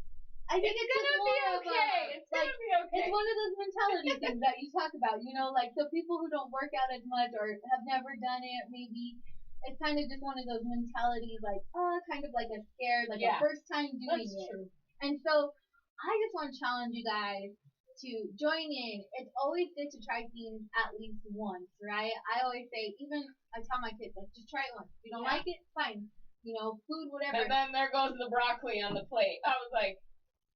I think it's gonna be okay. It's gonna be okay. It's one of those mentality things that you talk about, like so people who don't work out as much or have never done it, maybe it's kind of just one of those mentalities, like kind of like a scared, like a first time doing That's it. True. And so I just want to challenge you guys to join in. It's always good to try things at least once, right? I always say, even I tell my kids, like, just try it once. If you don't like it, fine. Food, whatever. And then there goes the broccoli on the plate. I was like,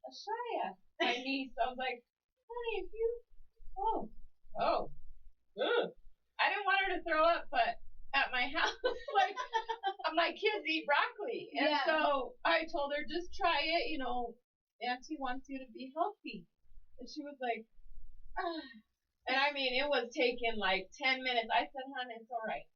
Ashaya, my niece. I was like, honey, if you, ugh. I didn't want her to throw up, but at my house, like, my kids eat broccoli. And so I told her, just try it, Auntie wants you to be healthy. And she was like, ah. And I mean, it was taking like 10 minutes. I said, honey, it's all right.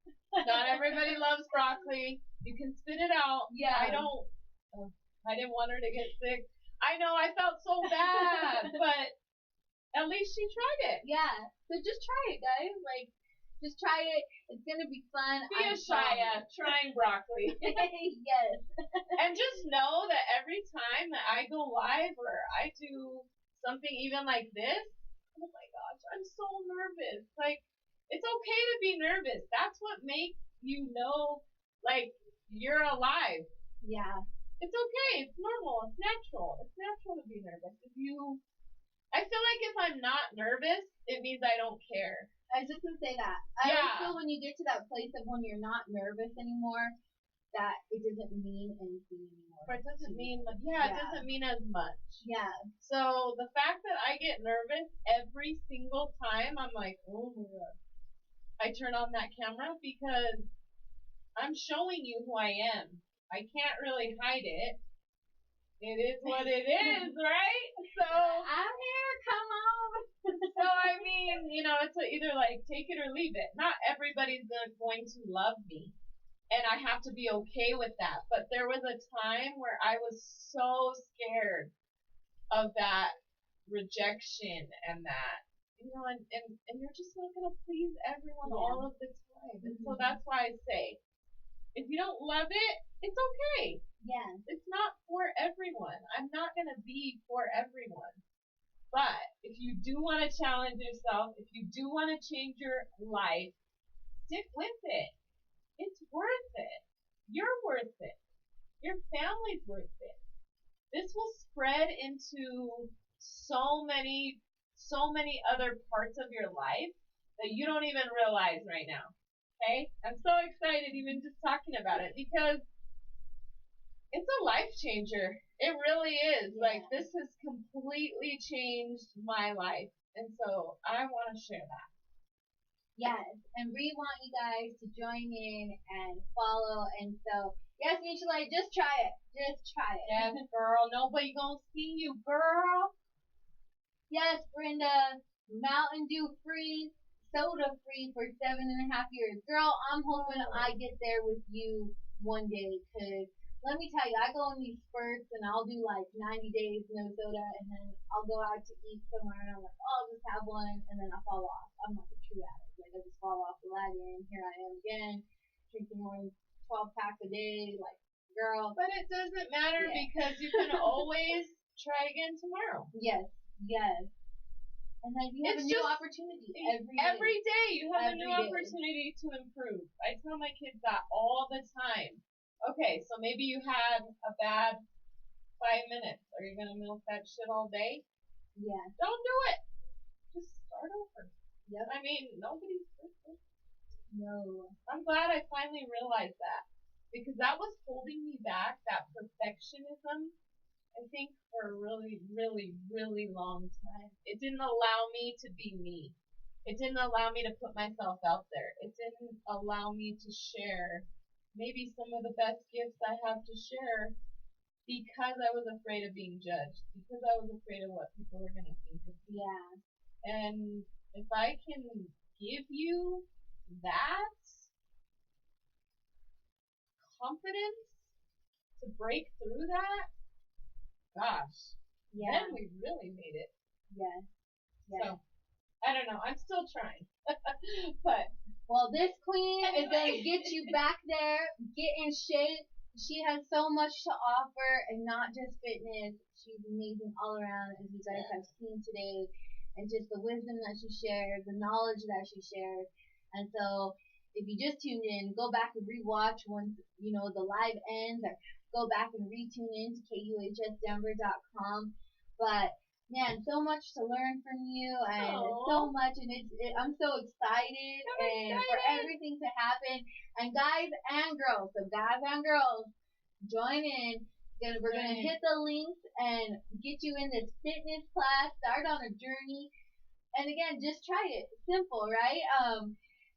Not everybody loves broccoli. You can spit it out. Yeah. I didn't want her to get sick. I know, I felt so bad, but at least she tried it. Yeah. So just try it, guys. Like, just try it. It's going to be fun. Be a Shia trying broccoli. Yes. And just know that every time that I go live or I do something even like this, oh my gosh, I'm so nervous. Like, it's okay to be nervous. That's what makes you know, like, you're alive. Yeah. It's okay. It's normal. It's natural. It's natural to be nervous. I feel like if I'm not nervous, it means I don't care. I was just going to say that. I always feel when you get to that place of when you're not nervous anymore, that it doesn't mean anything anymore. But it doesn't mean, it doesn't mean as much. Yeah. So the fact that I get nervous every single time, I'm like, oh my God. I turn on that camera because I'm showing you who I am. I can't really hide it. It is what it is, right? So I'm here, come on. So I mean, it's either like take it or leave it. Not everybody's going to love me, and I have to be okay with that. But there was a time where I was so scared of that rejection and that, and you're just not gonna please everyone all of the time. And so that's why I say, if you don't love it, it's okay. Yeah. It's not for everyone. I'm not going to be for everyone. But if you do want to challenge yourself, if you do want to change your life, stick with it. It's worth it. You're worth it. Your family's worth it. This will spread into so many other parts of your life that you don't even realize right now. Okay? I'm so excited even just talking about it because it's a life changer. It really is. Yeah. Like, this has completely changed my life. And so I want to share that. Yes. And we want you guys to join in and follow. And so, yes, Michelle, just try it. Just try it. Yes, girl. Nobody gonna see you, girl. Yes, Brenda. Mountain Dew free, soda free for 7.5 years. Girl, I'm hoping I get there with you one day, because let me tell you, I go in these spurts and I'll do like 90 days no soda, and then I'll go out to eat somewhere and I'm like, oh, I'll just have one, and then I fall off. I'm like a true addict. Like, I just fall off the wagon. Here I am again, drinking more than 12 packs a day. Like, girl. But it doesn't matter because you can always try again tomorrow. Yes, yes. And then you have a new opportunity every day. Every day you have a new opportunity to improve. I tell my kids that all the time. Okay, so maybe you had a bad 5 minutes. Are you going to milk that shit all day? Yeah. Don't do it. start over. Yep. I mean, nobody's perfect. No. I'm glad I finally realized that because that was holding me back, that perfectionism, I think, for a really, really, really long time. It didn't allow me to be me. It didn't allow me to put myself out there. It didn't allow me to share maybe some of the best gifts I have to share because I was afraid of being judged, because I was afraid of what people were going to think of me. Yeah. And if I can give you that confidence to break through that, gosh, Yeah. then we really made it. Yes. Yes. So, I don't know. I'm still trying. But, well, this queen is going to get you back there, get in shape. She has so much to offer, and not just fitness. She's amazing all around, as you guys have seen today. And just the wisdom that she shared, the knowledge that she shared. And so, if you just tuned in, go back and rewatch once, the live ends, or go back and retune in to kuhsdenver.com. But man, so much to learn from you, and so much, and I'm so excited, for everything to happen. And guys and girls, join in. We're gonna hit the links and get you in this fitness class. Start on a journey, and again, just try it. Simple, right?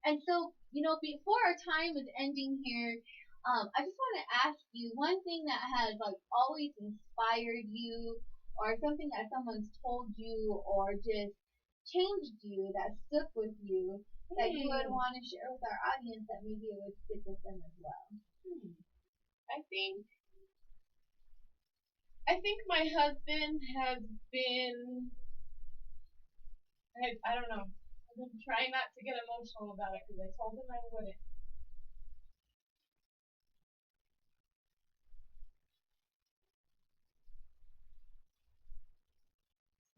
And so before our time is ending here, I just want to ask you one thing that has always inspired you, or something that someone's told you, or just changed you, that stuck with you, that you would want to share with our audience, that maybe it would stick with them as well. I think my husband has been, I don't know, I've been trying not to get emotional about it because I told him I wouldn't.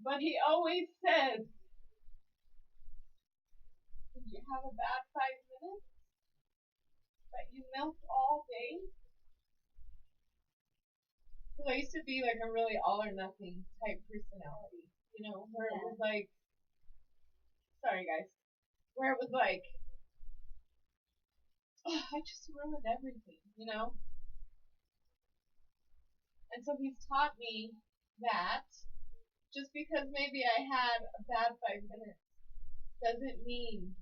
But he always says, did you have a bad 5 minutes that you milked all day? Because I used to be like a really all or nothing type personality, where it was like, sorry guys, where it was like, oh, I just ruined everything, And so he's taught me that just because maybe I had a bad 5 minutes doesn't mean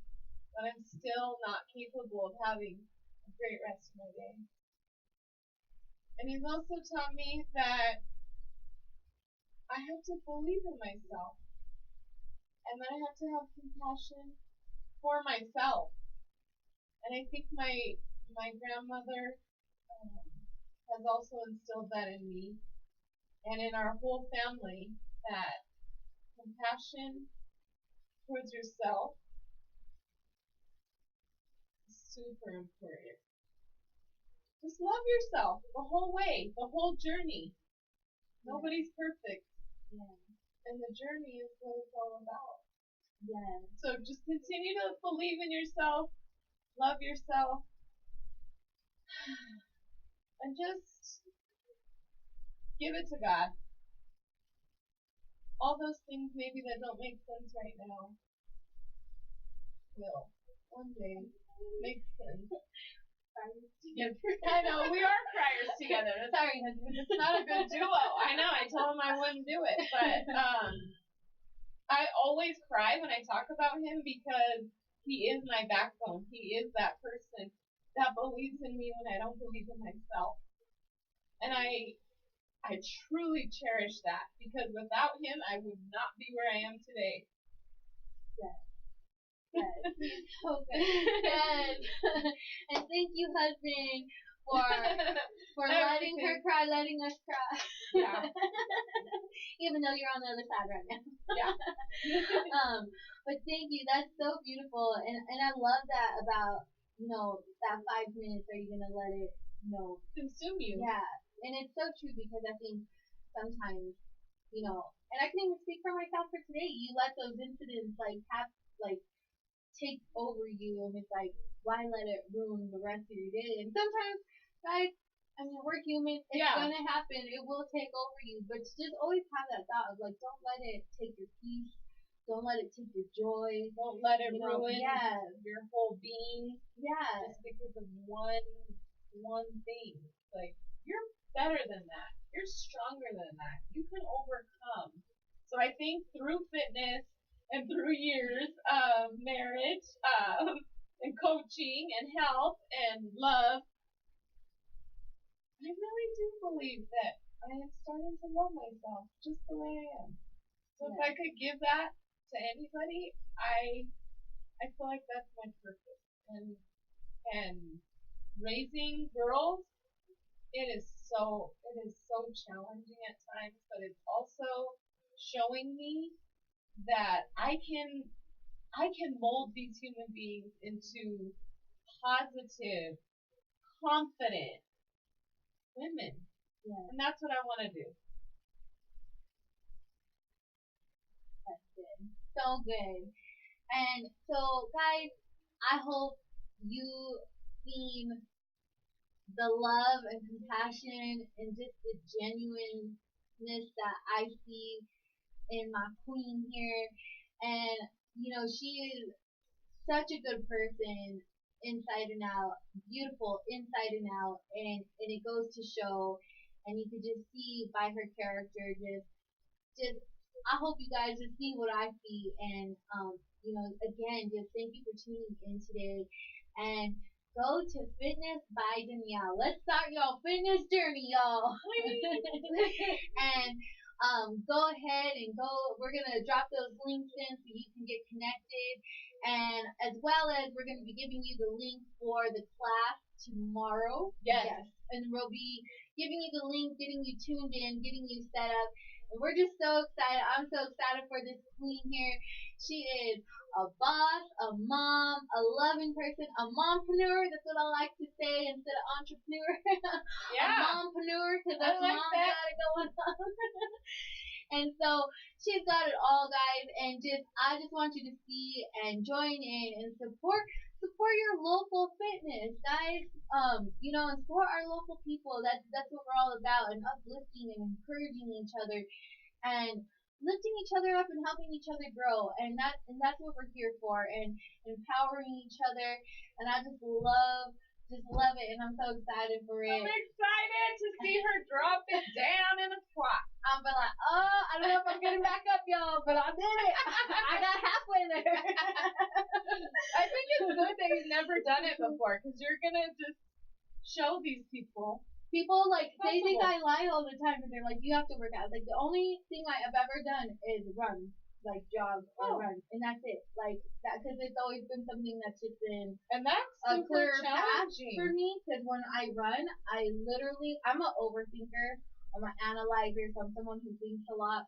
that I'm still not capable of having a great rest of my day. And he's also taught me that I have to believe in myself, and that I have to have compassion for myself. And I think my grandmother has also instilled that in me and in our whole family, that compassion towards yourself is super important. Just love yourself the whole way, the whole journey. Nobody's perfect. Yeah. And the journey is what it's all about. Yeah. So just continue to believe in yourself, love yourself, and just give it to God. All those things maybe that don't make sense right now will one day make sense. I know, we are criers together. Sorry, it's not a good duo. I know, I told him I wouldn't do it, but I always cry when I talk about him because he is my backbone. He is that person that believes in me when I don't believe in myself. And I truly cherish that, because without him, I would not be where I am today. Yes. Yes. So good. Yes. And thank you, husband, for letting her cry, letting us cry. Yeah. Even though you're on the other side right now. Yeah. But thank you. That's so beautiful, and I love that about that 5 minutes. Are you gonna let it consume you? Yeah, and it's so true, because I think sometimes and I can even speak for myself for today. You let those incidents take over you, and it's like, why let it ruin the rest of your day? And sometimes, guys, I mean, we're human. It's gonna happen. It will take over you. But just always have that thought of don't let it take your peace. Don't let it take your joy. Don't let it ruin Yeah. your whole being Yeah. just because of one thing. Like, you're better than that. You're stronger than that. You can overcome. So I think through fitness and through years of marriage, and coaching and health and love, I really do believe that I am starting to love myself just the way I am. So if I could give that to anybody, I feel like that's my purpose. And raising girls, it is so challenging at times, but it's also showing me that I can mold these human beings into positive, confident women. Yeah. And that's what I want to do. That's good. So good. And so, guys, I hope you seen the love and compassion and just the genuineness that I see in my queen here. And, she is such a good person inside and out, beautiful inside and out, and it goes to show. And you could just see by her character, just I hope you guys just see what I see. And again, just thank you for tuning in today. And go to Fitness by Danielle. Let's start y'all fitness journey, y'all. And go ahead and go. We're gonna drop those links in so you can get connected, and as well as we're gonna be giving you the link for the class tomorrow. Yes. And we'll be giving you the link, getting you tuned in, getting you set up. And we're just so excited. I'm so excited for this queen here. She is a boss, a mom, a loving person, a mompreneur. That's what I like to say instead of entrepreneur. Yeah. A mompreneur, because that's I like mom that. got it going on. And so she's got it all, guys. And I just want you to see and join in and support your local fitness, guys. And support our local people. That's what we're all about, and uplifting and encouraging each other, and lifting each other up and helping each other grow. And that's what we're here for, and empowering each other. And I just love it, and I'm so excited for it. I'm excited to see her drop it down in a squat. I'm like, oh, I don't know if I'm getting back up, y'all, but I did it. I got halfway there. I think it's good that you've never done it before, because you're going to just show these people. People, they think I lie all the time, and they're like, you have to work out. Like, the only thing I've ever done is run, jog or run, and that's it. That, because it's always been something that's just been and that's a clear path challenging for me, because when I run, I'm an overthinker. I'm an analyzer, so I'm someone who thinks a lot.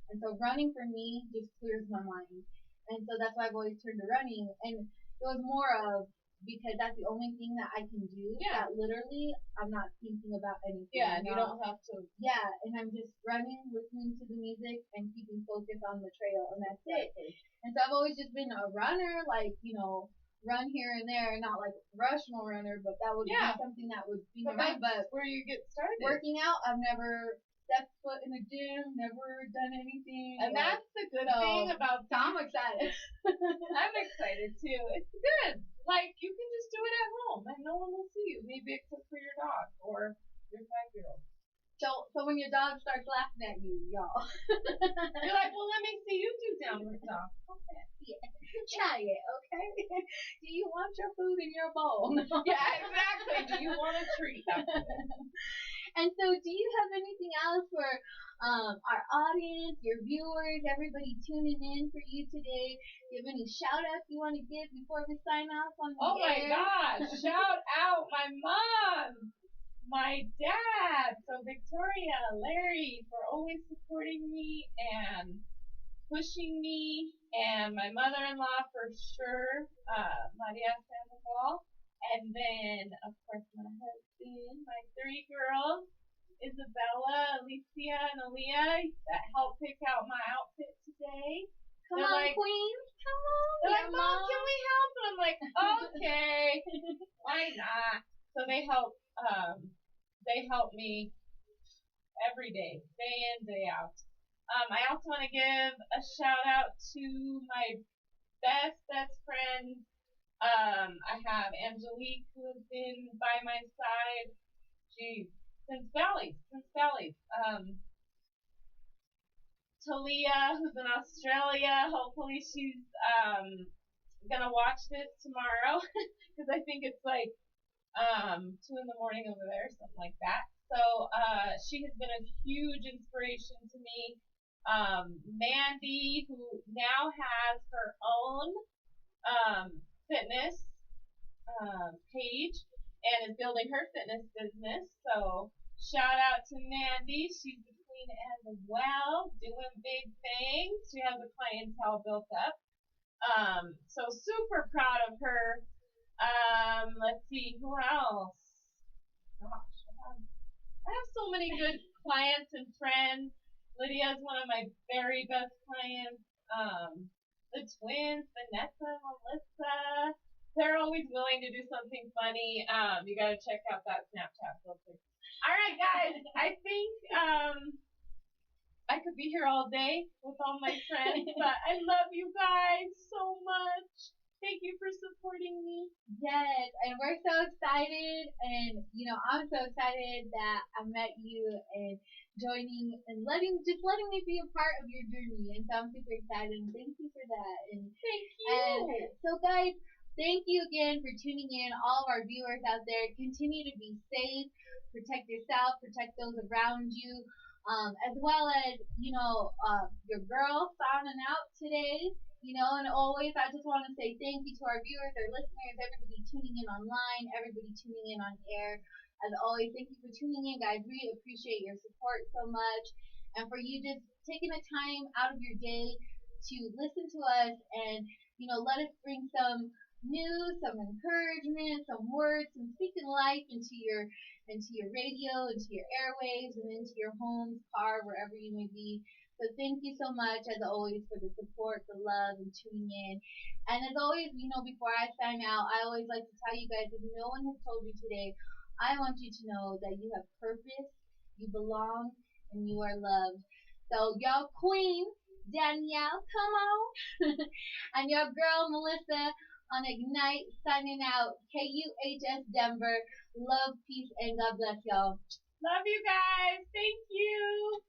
And so running for me just clears my mind. And so that's why I've always turned to running. And it was more of, because that's the only thing that I can do. Yeah. That literally I'm not thinking about anything. Yeah, and you don't have to. Yeah, and I'm just running, listening to the music, and keeping focus on the trail, and that's it. And so I've always just been a runner, run here and there, not like a professional runner, but that would be something that would be my. But where you get started. Working out, I've never stepped foot in a gym, never done anything. And that's the good thing about. So I'm excited. I'm excited too. It's good. You can just do it at home, and no one will see you. Maybe except for your dog or your 5-year-old. So when your dog starts laughing at you, y'all, you're like, well, let me see you do downward dog. Okay. Yeah. Try it, okay? Do you want your food in your bowl? Yeah, exactly. Do you want a treat? And so, do you have anything else for our audience, your viewers, everybody tuning in for you today? Do you have any shout outs you want to give before we sign off on the air? Oh my gosh! Shout out my mom, my dad, so Victoria, Larry, for always supporting me and pushing me, and my mother-in-law for sure, Maria Sandoval. And then, of course, my husband, my 3 girls, Isabella, Alicia, and Aaliyah, that helped pick out my outfit today. Come on, queens. Come on. They're like, Mom, can we help? And I'm like, okay, why not? So they help me every day in, day out. I also want to give a shout out to my best friend. I have Angelique, who has been by my side. She since Valley. Talia, who's in Australia. Hopefully, she's gonna watch this tomorrow because I think it's like 2 in the morning over there, something like that. So she has been a huge inspiration to me. Mandy, who now has her own fitness page and is building her fitness business. So shout out to Mandy. She's the queen as well, doing big things. She has a clientele built up. So super proud of her. Let's see, who else? Gosh, I have so many good clients and friends. Lydia is one of my very best clients. The twins, Vanessa, Melissa, they're always willing to do something funny. You gotta check out that Snapchat filter. All right, guys, I think I could be here all day with all my friends, but I love you guys so much. Thank you for supporting me. Yes, and we're so excited, and I'm so excited that I met you and joining and letting me be a part of your journey, and so I'm super excited. And thank you for that. Thank And you. so, guys, thank you again for tuning in. All of our viewers out there, continue to be safe, protect yourself, protect those around you. As well as, your girl signing out today. And always, I just want to say thank you to our viewers, our listeners, everybody tuning in online, everybody tuning in on air. As always, thank you for tuning in, guys. We appreciate your support so much. And for you just taking the time out of your day to listen to us and, let us bring some news, some encouragement, some words, some speaking life into your radio, into your airwaves, and into your homes, car, wherever you may be. So thank you so much, as always, for the support, the love, and tuning in. And as always, before I sign out, I always like to tell you guys, if no one has told you today, I want you to know that you have purpose, you belong, and you are loved. So, your queen, Danielle, come on. And your girl, Melissa, on Ignite, signing out. KUHS Denver. Love, peace, and God bless y'all. Love you guys. Thank you.